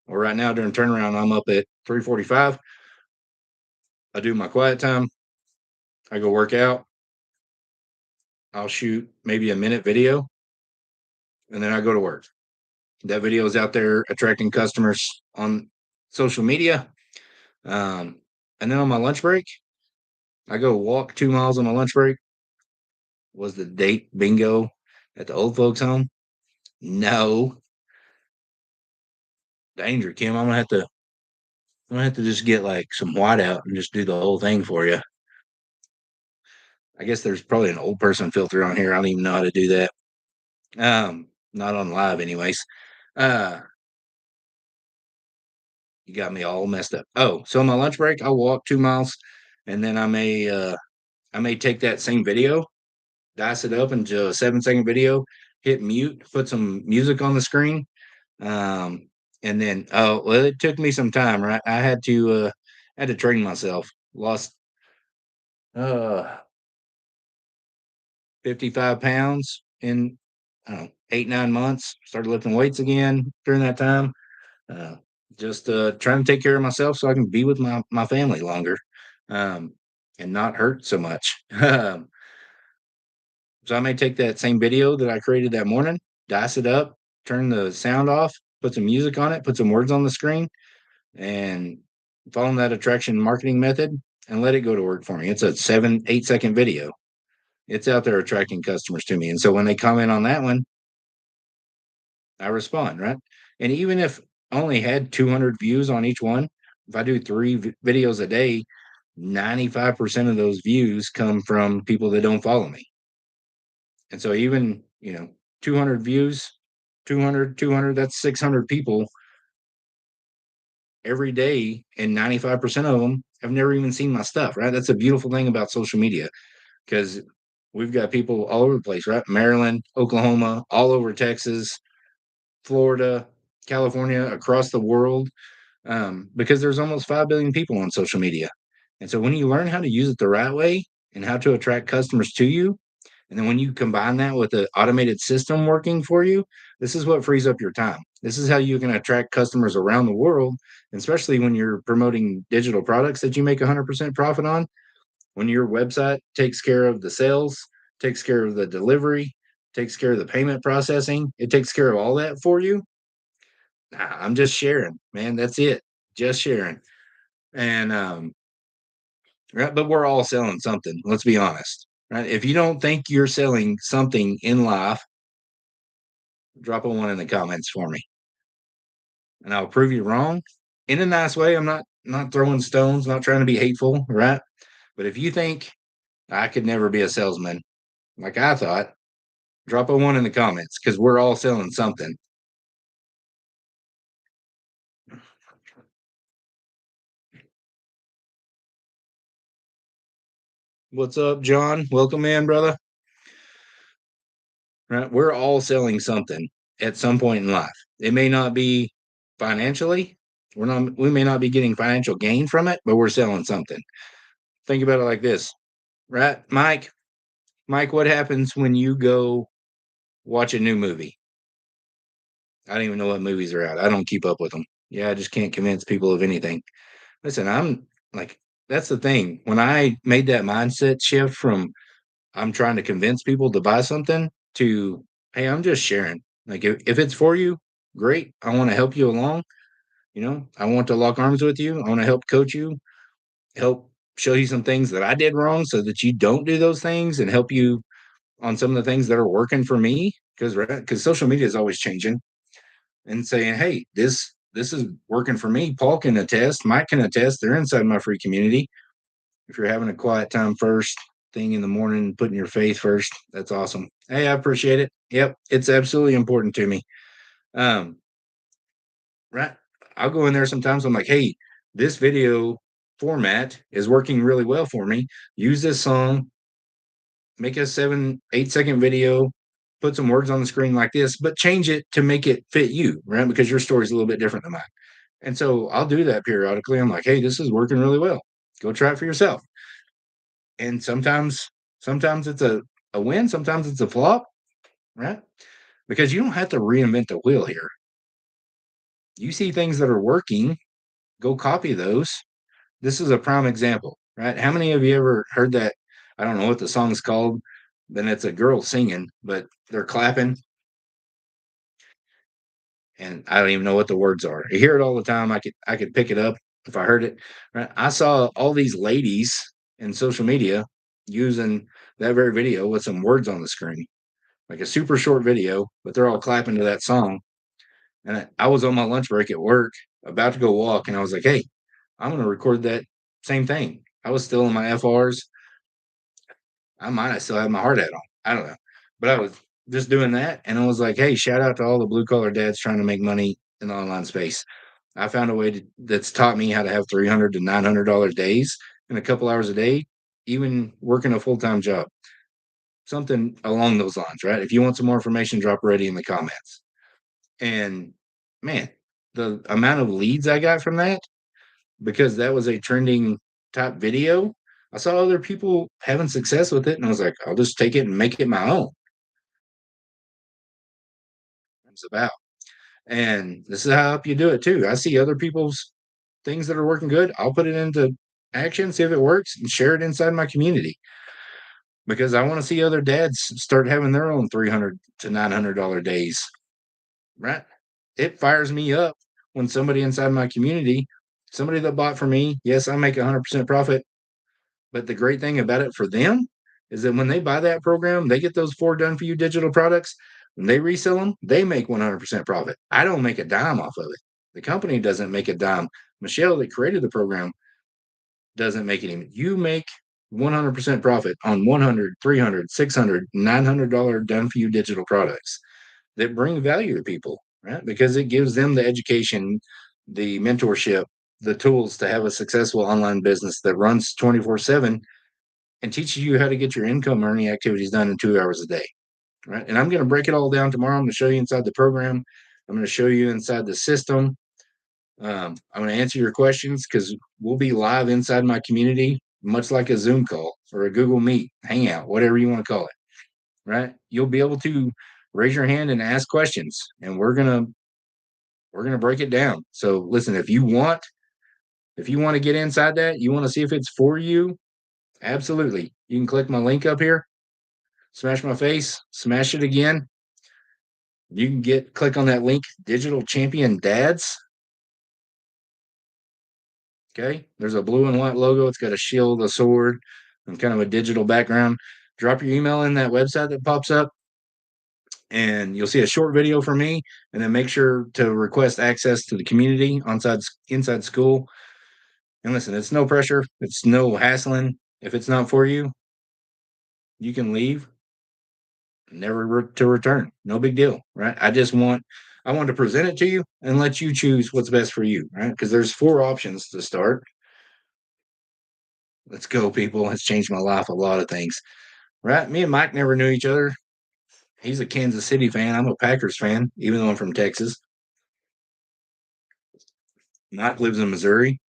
well, right now during turnaround, I'm up at 3:45. I do my quiet time. I go work out. I'll shoot maybe a minute video, and then I go to work. That video is out there attracting customers on social media. Um, and then on my lunch break, I go walk 2 miles on my lunch break. Was the date bingo at the old folks home? No. Danger, Kim. I'm gonna have to just get like some white out and just do the whole thing for you. I guess there's probably an old person filter on here. I don't even know how to do that. Not on live anyways. Uh you got me all messed up. Oh, so on my lunch break, I'll walk 2 miles, and then I may take that same video, dice it up into a 7-second video, hit mute, put some music on the screen. Um, and then oh well, it took me some time, right? I had to train myself. Lost uh 55 pounds in I don't know, 8, 9 months. Started lifting weights again during that time. Uh, just trying to take care of myself so I can be with my family longer, um, and not hurt so much. So I may take that same video that I created that morning, dice it up, turn the sound off, put some music on it, put some words on the screen, and follow that attraction marketing method and let it go to work for me. It's a 7, 8 second video. It's out there attracting customers to me. And so when they comment on that one, I respond, right? And even if I only had 200 views on each one, if I do videos a day, 95% of those views come from people that don't follow me. And so even, 200 views, 200, that's 600 people every day, and 95% of them have never even seen my stuff, right? That's a beautiful thing about social media because we've got people all over the place, right? Maryland, Oklahoma, all over Texas, Florida, California, across the world, because there's almost 5 billion people on social media. And so when you learn how to use it the right way and how to attract customers to you, and then when you combine that with an automated system working for you, this is what frees up your time. This is how you can attract customers around the world, especially when you're promoting digital products that you make 100% profit on. When your website takes care of the sales, takes care of the delivery, takes care of the payment processing, it takes care of all that for you. Nah, I'm just sharing, man. That's it. Just sharing. And right, but we're all selling something. Let's be honest. Right? If you don't think you're selling something in life, drop a one in the comments for me, and I'll prove you wrong in a nice way. I'm not throwing stones, not trying to be hateful, right? But if you think I could never be a salesman like I thought, drop a one in the comments because we're all selling something. What's up, John? Welcome in, brother. Right? We're all selling something at some point in life. It may not be financially. We may not be getting financial gain from it, but we're selling something. Think about it like this, right? Mike, what happens when you go watch a new movie? I don't even know what movies are out. I don't keep up with them. Yeah, I just can't convince people of anything. Listen, I'm like, that's the thing. When I made that mindset shift from I'm trying to convince people to buy something to Hey, I'm just sharing. Like if it's for you, great. I want to help you along. I want to lock arms with you. I want to help coach you, help show you some things that I did wrong so that you don't do those things and help you on some of the things that are working for me. Because social media is always changing and saying, hey, this is working for me. Paul can attest, Mike can attest. They're inside my free community. If you're having a quiet time first thing in the morning, putting your faith first, that's awesome. Hey, I appreciate it. Yep, it's absolutely important to me. Um, right. I'll go in there sometimes. I'm like, hey, this video format is working really well for me. Use this song, make a 7, 8 second video, put some words on the screen like this, but change it to make it fit you, right? Because your story's a little bit different than mine. And so I'll do that periodically. I'm like, hey, this is working really well. Go try it for yourself. And sometimes it's a win, sometimes it's a flop, right? Because you don't have to reinvent the wheel here. You see things that are working, go copy those. This is a prime example, right? How many of you ever heard that? I don't know what the song's called. Then it's a girl singing, but they're clapping, and I don't even know what the words are. I hear it all the time. I could pick it up if I heard it. Right? I saw all these ladies in social media using that very video with some words on the screen, like a super short video, but they're all clapping to that song. And I was on my lunch break at work, about to go walk, and I was like, "Hey, I'm going to record that same thing." I was still in my FRs. I might have still had my hard hat on. I don't know. But I was just doing that. And I was like, hey, shout out to all the blue collar dads trying to make money in the online space. I found a way that's taught me how to have $300 to $900 days in a couple hours a day, even working a full time job. Something along those lines, right? If you want some more information, drop ready in the comments. And man, the amount of leads I got from that, because that was a trending top video. I saw other people having success with it, and I was like, I'll just take it and make it my own. It's about, and this is how I help you do it too. I see other people's things that are working good. I'll put it into action, see if it works, and share it inside my community because I want to see other dads start having their own $300 to $900 days. Right? It fires me up when somebody inside my community, somebody that bought from me, yes, I make 100% profit. But the great thing about it for them is that when they buy that program, they get those 4 done for you digital products. When they resell them, they make 100% profit. I don't make a dime off of it. The company doesn't make a dime. Michelle, that created the program, doesn't make any. You make 100% profit on 100, 300, 600, $900 done for you digital products that bring value to people, right? Because it gives them the education, the mentorship, the tools to have a successful online business that runs 24/7 and teaches you how to get your income earning activities done in 2 hours a day. Right. And I'm going to break it all down tomorrow. I'm going to show you inside the program. I'm going to show you inside the system. I'm going to answer your questions because we'll be live inside my community, much like a Zoom call or a Google Meet, Hangout, whatever you want to call it. Right. You'll be able to raise your hand and ask questions, and we're gonna break it down. So listen, if you want to get inside that, you want to see if it's for you, absolutely. You can click my link up here, smash my face, smash it again. You can click on that link, Digital Champion Dads. Okay. There's a blue and white logo. It's got a shield, a sword, and kind of a digital background. Drop your email in that website that pops up, and you'll see a short video from me. And then make sure to request access to the community inside school. And listen, it's no pressure, it's no hassling. If it's not for you, you can leave, never to return. No big deal, right? I want to present it to you and let you choose what's best for you, right? Because there's 4 options to start. Let's go, people. It's changed my life, a lot of things, right? Me and Mike never knew each other. He's a Kansas City fan. I'm a Packers fan, even though I'm from Texas. Mike lives in Missouri.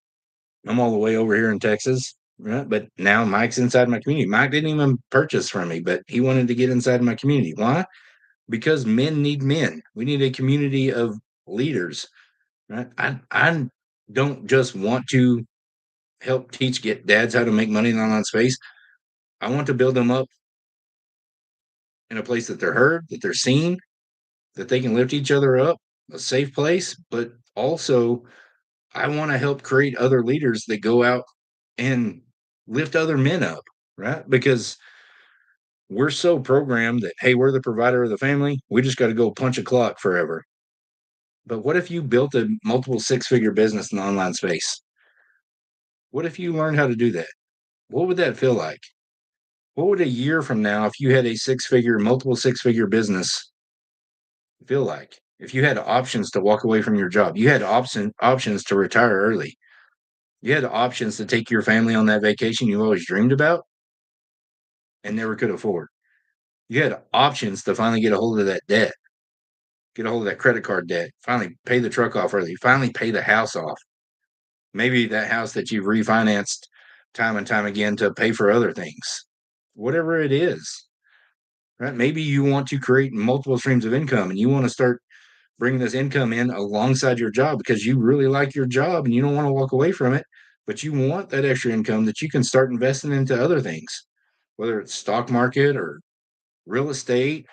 I'm all the way over here in Texas, right? But now Mike's inside my community. Mike didn't even purchase from me, but he wanted to get inside my community. Why? Because men need men. We need a community of leaders, right? I don't just want to help teach get dads how to make money in the online space. I want to build them up in a place that they're heard, that they're seen, that they can lift each other up, a safe place. But also, I want to help create other leaders that go out and lift other men up, right? Because we're so programmed that, hey, we're the provider of the family. We just got to go punch a clock forever. But what if you built a multiple six-figure business in the online space? What if you learned how to do that? What would that feel like? What would a year from now, if you had a multiple six-figure business, feel like? If you had options to walk away from your job, you had options to retire early, you had options to take your family on that vacation you always dreamed about and never could afford. You had options to finally get a hold of that debt, get a hold of that credit card debt, finally pay the truck off early, finally pay the house off. Maybe that house that you've refinanced time and time again to pay for other things, whatever it is, right? Maybe you want to create multiple streams of income and you want to start bringing this income in alongside your job because you really like your job and you don't want to walk away from it, but you want that extra income that you can start investing into other things, whether it's stock market or real estate,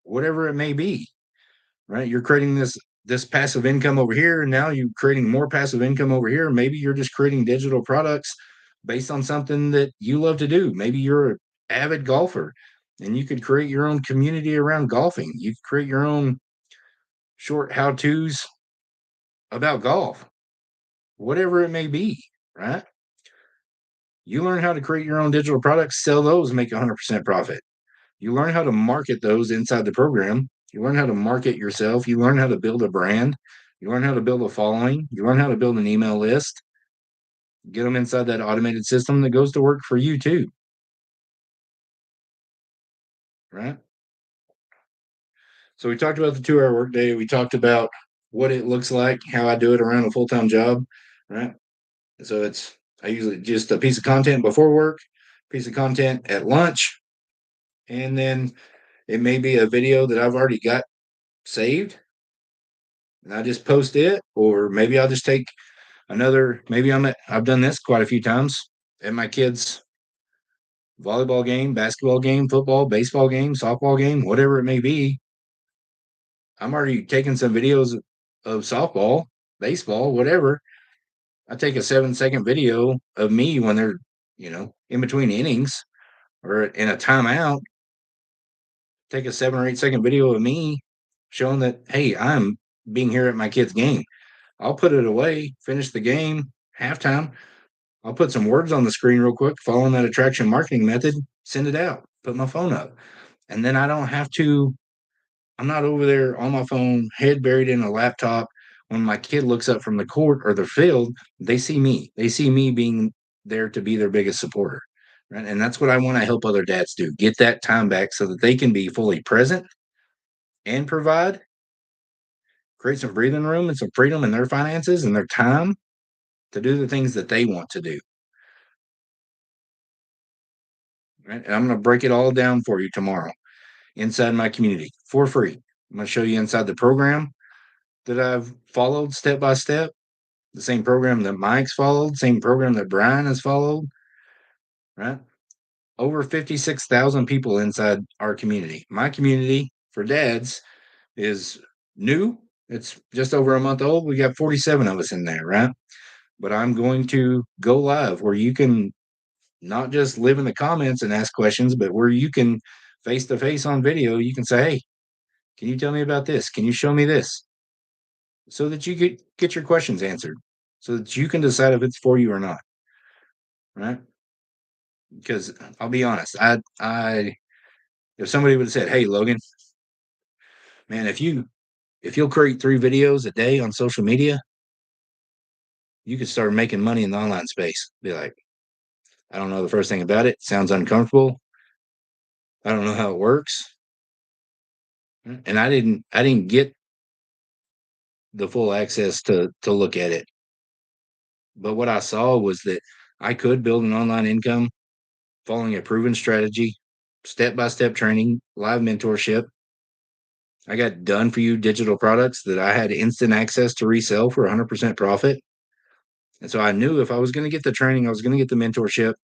whatever it may be, right? You're creating this passive income over here, and now you're creating more passive income over here. Maybe you're just creating digital products based on something that you love to do. Maybe you're an avid golfer and you could create your own community around golfing. You could create your own short how-tos about golf, whatever it may be, right? You learn how to create your own digital products, sell those, make 100% profit. You learn how to market those inside the program. You learn how to market yourself. You learn how to build a brand. You learn how to build a following. You learn how to build an email list. Get them inside that automated system that goes to work for you too, right? So we talked about the 2-hour workday. We talked about what it looks like, how I do it around a full-time job, right? So I usually just a piece of content before work, piece of content at lunch, and then it may be a video that I've already got saved and I just post it, or maybe I'll just take maybe I've done this quite a few times at my kids' volleyball game, basketball game, football, baseball game, softball game, whatever it may be. I'm already taking some videos of softball, baseball, whatever. I take a 7-second video of me when they're, in between innings or in a timeout. Take a 7 or 8 second video of me showing that, hey, I'm being here at my kid's game. I'll put it away, finish the game, halftime. I'll put some words on the screen real quick, following that attraction marketing method, send it out, put my phone up. And then I'm not over there on my phone, head buried in a laptop. When my kid looks up from the court or the field, they see me. They see me being there to be their biggest supporter. Right. And that's what I want to help other dads do. Get that time back so that they can be fully present and provide, create some breathing room and some freedom in their finances and their time to do the things that they want to do. Right. And I'm going to break it all down for you tomorrow inside my community for free. I'm going to show you inside the program that I've followed step by step, the same program that Mike's followed, same program that Brian has followed, right? Over 56,000 people inside our community. My community for dads is new. It's just over a month old. We got 47 of us in there, right? But I'm going to go live where you can not just live in the comments and ask questions, but where you can face to face on video, you can say, hey, can you tell me about this? Can you show me this? So that you get your questions answered, so that you can decide if it's for you or not, right? Because I'll be honest, I if somebody would have said, "Hey, Logan, man, if you'll create 3 videos a day on social media, you could start making money in the online space." Be like, I don't know the first thing about it. Sounds uncomfortable. I don't know how it works, and I didn't get the full access to look at it. But what I saw was that I could build an online income following a proven strategy, step-by-step training, live mentorship. I got done for you digital products that I had instant access to resell for 100% profit. And so I knew if I was going to get the training, I was going to get the mentorship.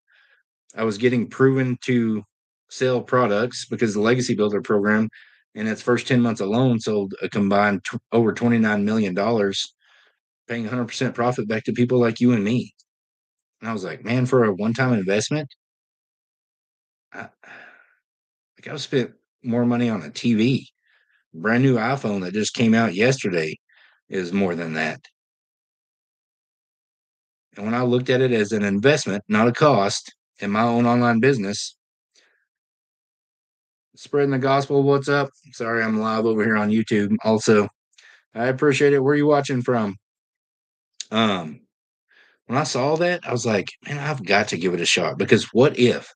I was getting proven to sell products because the Legacy Builder program in its first 10 months alone sold a combined over $29 million, paying 100% profit back to people like you and me. And I was like, man, for a one-time investment, I, I've spent more money on a TV. Brand new iPhone that just came out yesterday is more than that. And when I looked at it as an investment, not a cost, in my own online business, spreading the gospel. What's up? Sorry, I'm live over here on YouTube. Also, I appreciate it. Where are you watching from? Um, when I saw that, I was like, man, I've got to give it a shot because what if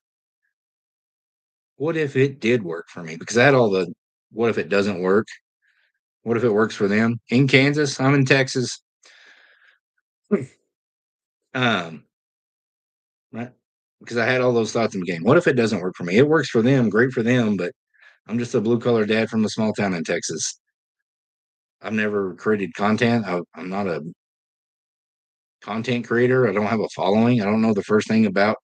it did work for me? Because I had all the what if it doesn't work? What if it works for them? In Kansas, I'm in Texas. Um, right? Because I had all those thoughts in the game. What if it doesn't work for me? It works for them, great for them, but I'm just a blue collar dad from a small town in Texas. I've never created content. I'm not a content creator. I don't have a following. I don't know the first thing about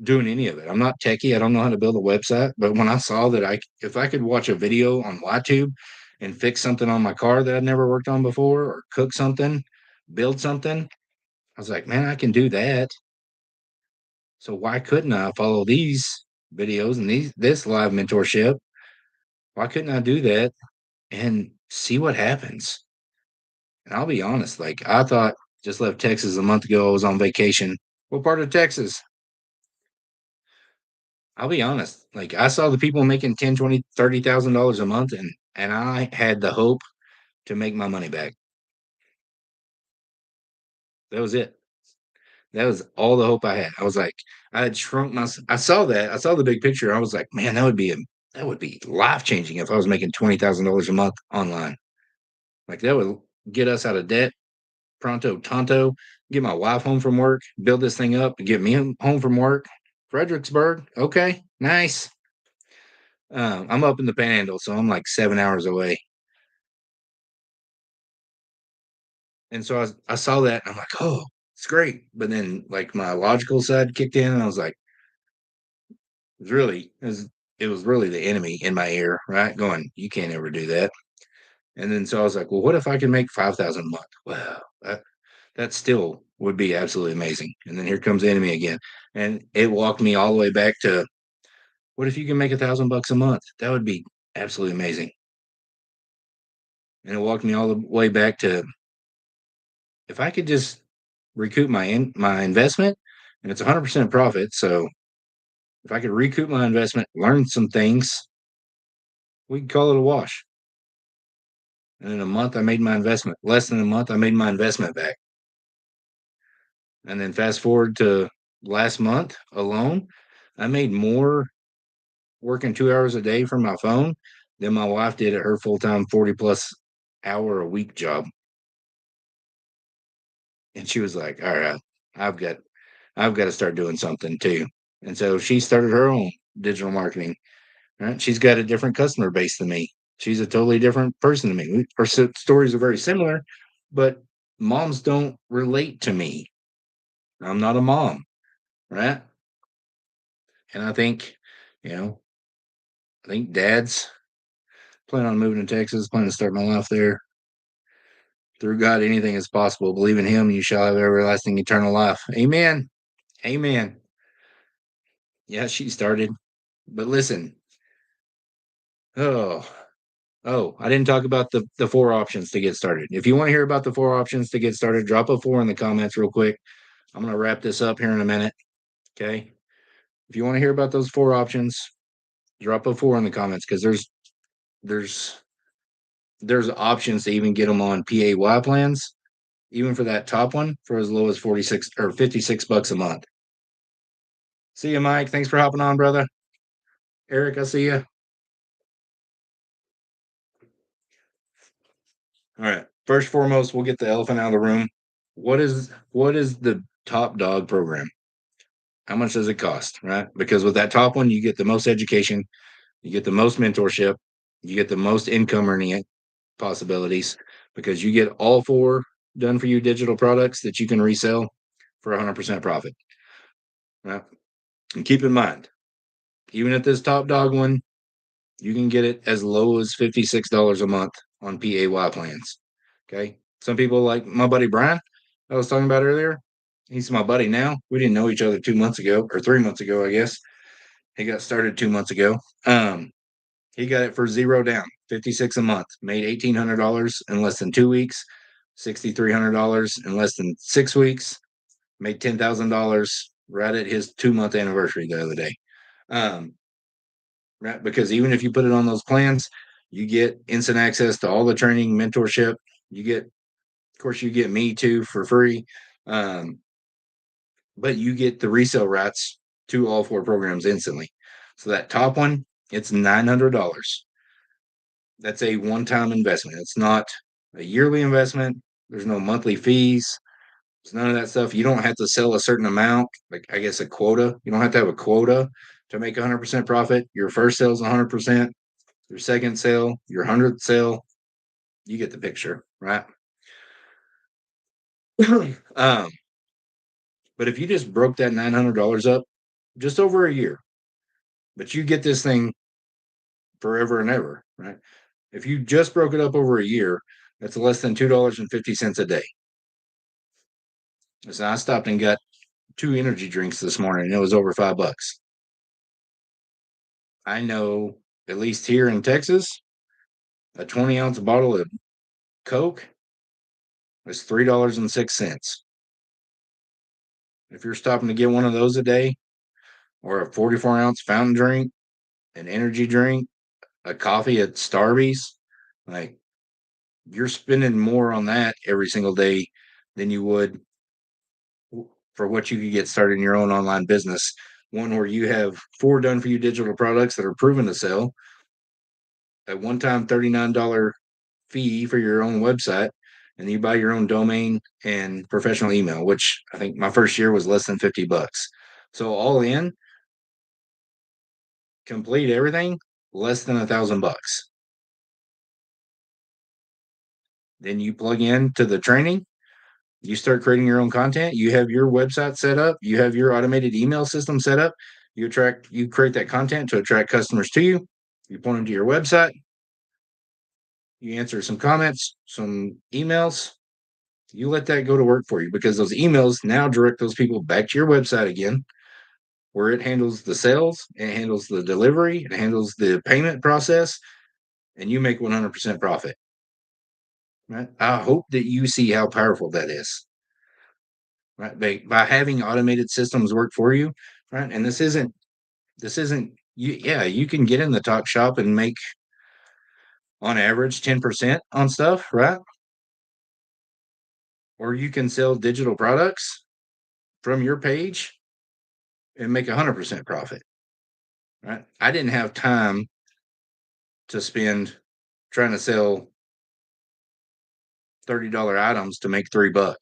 doing any of it. I'm not techie. I don't know how to build a website. But when I saw that if I could watch a video on YouTube and fix something on my car that I'd never worked on before, or cook something, build something, I was like, man, I can do that. So why couldn't I follow these videos and this live mentorship? Why couldn't I do that and see what happens? And I'll be honest, like I thought just left Texas a month ago. I was on vacation. What part of Texas? I'll be honest. Like I saw the people making 10, 20, $30,000 a month and I had the hope to make my money back. That was it. That was all the hope I had. I was like, I had shrunk my I saw that. I saw the big picture. I was like, man, that would be life changing if I was making $20,000 a month online. Like that would get us out of debt pronto tanto, get my wife home from work, build this thing up, and get me home from work. Fredericksburg, okay, nice. I'm up in the Panhandle, so I'm like 7 hours away. And so I saw that, and I'm like, oh, it's great. But then, like, my logical side kicked in, and I was like, it was really, it was really the enemy in my ear, right? Going, you can't ever do that. And then so I was like, well, what if I can make 5,000 a month? Wow, that still would be absolutely amazing. And then here comes the enemy again, and it walked me all the way back to what if you can make $1,000 a month? That would be absolutely amazing. And it walked me all the way back to if I could just recoup my investment, and it's 100% profit. So if I could recoup my investment, learn some things, we could call it a wash. And in a month, I made my investment. Less than a month, I made my investment back. And then fast forward to last month alone, I made more working 2 hours a day from my phone than my wife did at her full time 40 plus hour a week job. And she was like, all right, I've got I've got to start doing something too. And so she started her own digital marketing. Right? She's got a different customer base than me. She's a totally different person to me. Our stories are very similar, but moms don't relate to me. I'm not a mom, right? And you know, I think dads plan on moving to Texas, plan to start my life there. Through God, anything is possible. Believe in Him, you shall have everlasting eternal life. Amen. Amen. Yeah, she started. But listen, oh, I didn't talk about the four options to get started. If you want to hear about the four options to get started, drop a four in the comments real quick. I'm going to wrap this up here in a minute. Okay. If you want to hear about those four options, drop a four in the comments because there's there's options to even get them on PAY plans, even for that top one for as low as 46 or $56 a month. See you, Mike. Thanks for hopping on, brother. Eric, I see you. All right. First foremost, we'll get the elephant out of the room. What is the top dog program? How much does it cost? Right? Because with that top one, you get the most education, you get the most mentorship, you get the most income earning possibilities because you get all four done for you digital products that you can resell for 100% profit. Right? And keep in mind, Even at this top dog one, you can get it as low as $56 a month on PAY plans. Okay. Some people like my buddy Brian, I was talking about earlier. He's my buddy now. We didn't know each other 2 months ago or 3 months ago, I guess. He got started 2 months ago. He got it for zero down, 56 a month, made $1,800 in less than 2 weeks, $6,300 in less than 6 weeks, made $10,000 right at his 2 month anniversary the other day. Right, because even if you put it on those plans, you get instant access to all the training, mentorship. You get, of course, you get me too for free, but you get the resale rights to all 4 programs instantly. So that top one, it's $900. That's a one-time investment. It's not a yearly investment. There's no monthly fees. There's none of that stuff. You don't have to sell a certain amount, like I guess a quota. You don't have to have a quota to make 100% profit. Your first sale is 100%. Your second sale, your 100th sale, you get the picture, right? um, but if you just broke that $900 up just over a year, but you get this thing forever and ever, right? If you just broke it up over a year, that's less than $2.50 a day. So I stopped and got 2 energy drinks this morning, and it was over $5. I know, at least here in Texas, a 20-ounce bottle of Coke is $3.06. If you're stopping to get one of those a day, or a 44-ounce fountain drink, an energy drink, a coffee at Starbucks, like you're spending more on that every single day than you would for what you could get started in your own online business. One where you have 4 done for you digital products that are proven to sell, a one-time $39 fee for your own website, and you buy your own domain and professional email, which I think my first year was less than $50. So all in, complete everything, less than $1,000. Then you plug in to the training, you start creating your own content, you have your website set up, you have your automated email system set up, you create that content to attract customers to you, you point them to your website, you answer some comments, some emails, you let that go to work for you, because those emails now direct those people back to your website again, where it handles the sales, it handles the delivery, it handles the payment process, and you make 100% profit. Right? I hope that you see how powerful that is. Right? By having automated systems work for you, right? And this isn't you. Yeah, you can get in the talk shop and make on average 10% on stuff, right? Or you can sell digital products from your page and make 100% profit. Right? I didn't have time to spend trying to sell $30 items to make $3.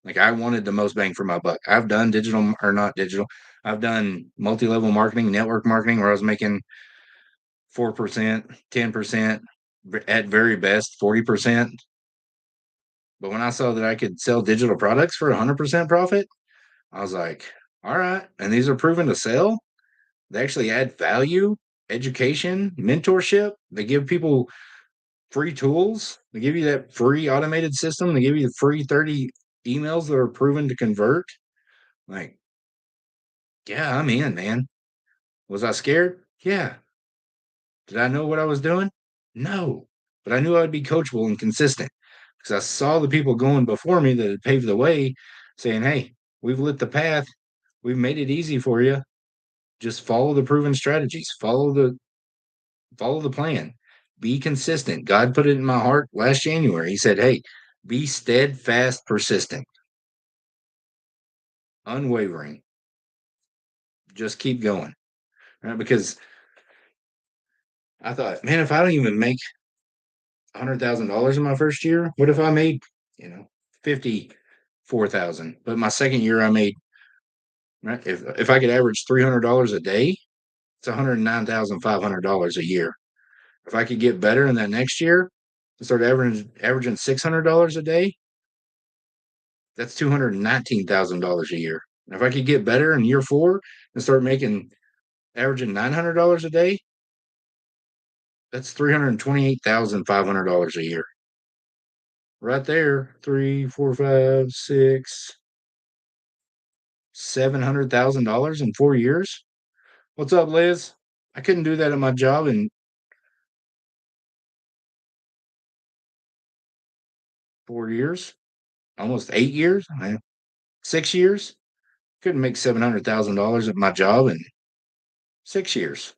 Like I wanted the most bang for my buck. I've done digital or not digital. I've done multi-level marketing, network marketing, where I was making 4%, 10%, at very best 40%. But when I saw that I could sell digital products for 100% profit, I was like, all right. And these are proven to sell. They actually add value, education, mentorship. They give people free tools. They give you that free automated system. They give you the free 30 emails that are proven to convert. Like, yeah, I'm in, man. Was I scared? Yeah. Did I know what I was doing? No. But I knew I'd be coachable and consistent, because I saw the people going before me that had paved the way saying, hey, we've lit the path. We've made it easy for you. Just follow the proven strategies. Follow the plan. Be consistent. God put it in my heart last January. He said, hey, be steadfast, persistent, unwavering. Just keep going. Right? Because I thought, man, if I don't even make $100,000 in my first year, what if I made, 54,000? But my second year, I made, right, if I could average $300 a day, it's $109,500 a year. If I could get better in that next year and start averaging $600 a day, that's $219,000 a year. And if I could get better in year 4 and start making averaging $900 a day, that's $328,500 a year. Right there, three, four, five, six, $700,000 in 4 years. What's up, Liz? I couldn't do that at my job in 4 years, almost 8 years, 6 years. Couldn't make $700,000 at my job in 6 years,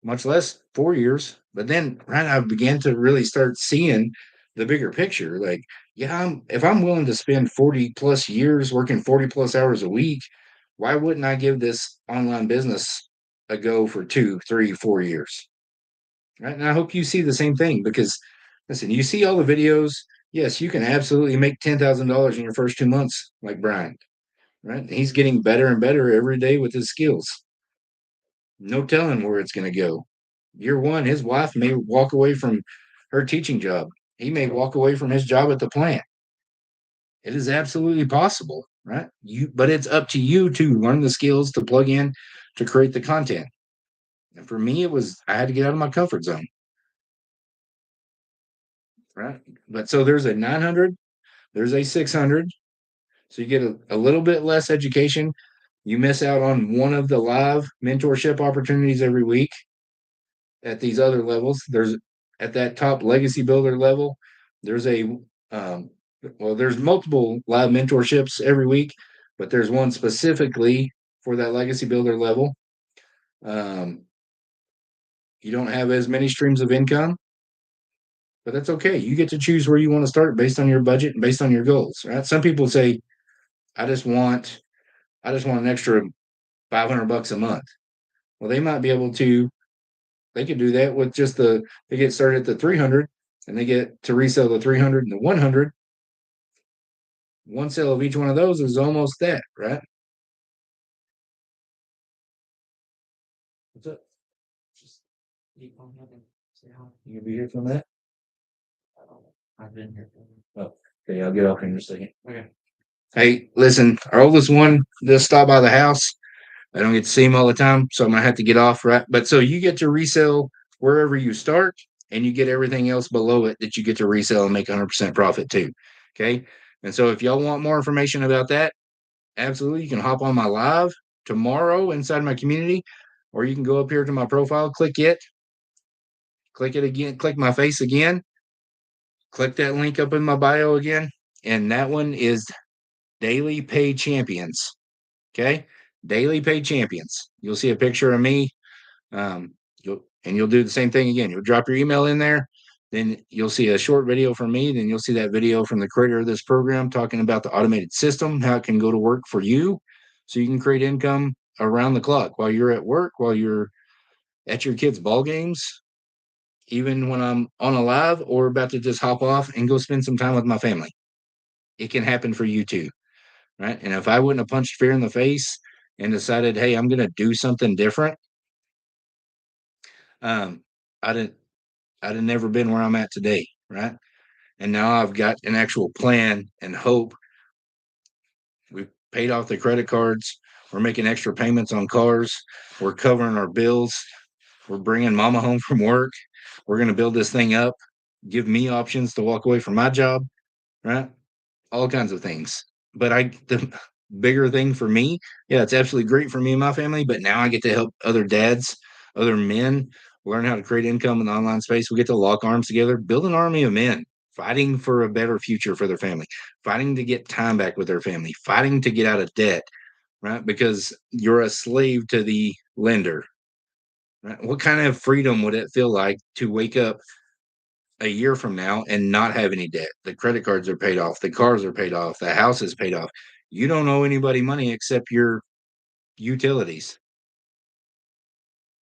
much less 4 years. But then, right, I began to really start seeing the bigger picture. Like, yeah, if I'm willing to spend 40 plus years working 40 plus hours a week, why wouldn't I give this online business a go for 2, 3, 4 years? Right. And I hope you see the same thing because, listen, you see all the videos. Yes, you can absolutely make $10,000 in your first 2 months, like Brian, right? He's getting better and better every day with his skills. No telling where it's going to go. Year one, his wife may walk away from her teaching job. He may walk away from his job at the plant. It is absolutely possible, right? But it's up to you to learn the skills to plug in to create the content. And for me, I had to get out of my comfort zone, right? But so there's a 900, there's a 600. So you get a little bit less education. You miss out on one of the live mentorship opportunities every week at these other levels. There's at that top legacy builder level, there's um, there's multiple live mentorships every week, but there's one specifically for that legacy builder level. Um, you don't have as many streams of income, but that's okay. You get to choose where you want to start based on your budget and based on your goals. Right? Some people say, I just want an extra $500 a month. Well, they might be able to. They could do that with just they get started at the 300 and they get to resell the 300 and the 100. One sale of each one of those is almost that, right? What's up? Just keep on having. Say hi. You gonna be here for that? I've been here. Oh, okay. I'll get off in just a second. Okay. Hey, listen, our oldest one just stopped by the house. I don't get to see him all the time, so I'm gonna have to get off, right? But so you get to resell wherever you start, and you get everything else below it that you get to resell and make 100% profit too. Okay. And so if y'all want more information about that, absolutely, you can hop on my live tomorrow inside my community, or you can go up here to my profile, click it again, click my face again, click that link up in my bio again, and that one is Daily Pay Champions. Okay. Daily Pay Champions. You'll see a picture of me. You'll do the same thing again. You'll drop your email in there. Then you'll see a short video from me. Then you'll see that video from the creator of this program talking about the automated system, how it can go to work for you so you can create income around the clock while you're at work, while you're at your kids' ball games, even when I'm on a live or about to just hop off and go spend some time with my family. It can happen for you too. Right. And if I wouldn't have punched fear in the face and decided, hey, I'm going to do something different, um, I'd have, I'd have never been where I'm at today. Right. And now I've got an actual plan and hope. We've paid off the credit cards. We're making extra payments on cars. We're covering our bills. We're bringing mama home from work. We're going to build this thing up, give me options to walk away from my job. Right. All kinds of things. But the bigger thing for me, yeah, it's absolutely great for me and my family. But now I get to help other dads, other men learn how to create income in the online space. We get to lock arms together, build an army of men fighting for a better future for their family, fighting to get time back with their family, fighting to get out of debt, right? Because you're a slave to the lender. Right? What kind of freedom would it feel like to wake up a year from now and not have any debt? The credit cards are paid off, the cars are paid off, the house is paid off. You don't owe anybody money except your utilities.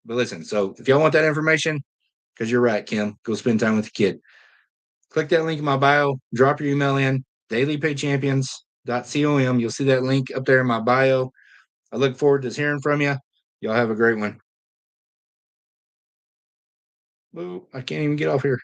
But listen, so if y'all want that information, because you're right, Kim, go spend time with the kid. Click that link in my bio, drop your email in, dailypaychampions.com. You'll see that link up there in my bio. I look forward to hearing from you. Y'all have a great one. Boo, I can't even get off here.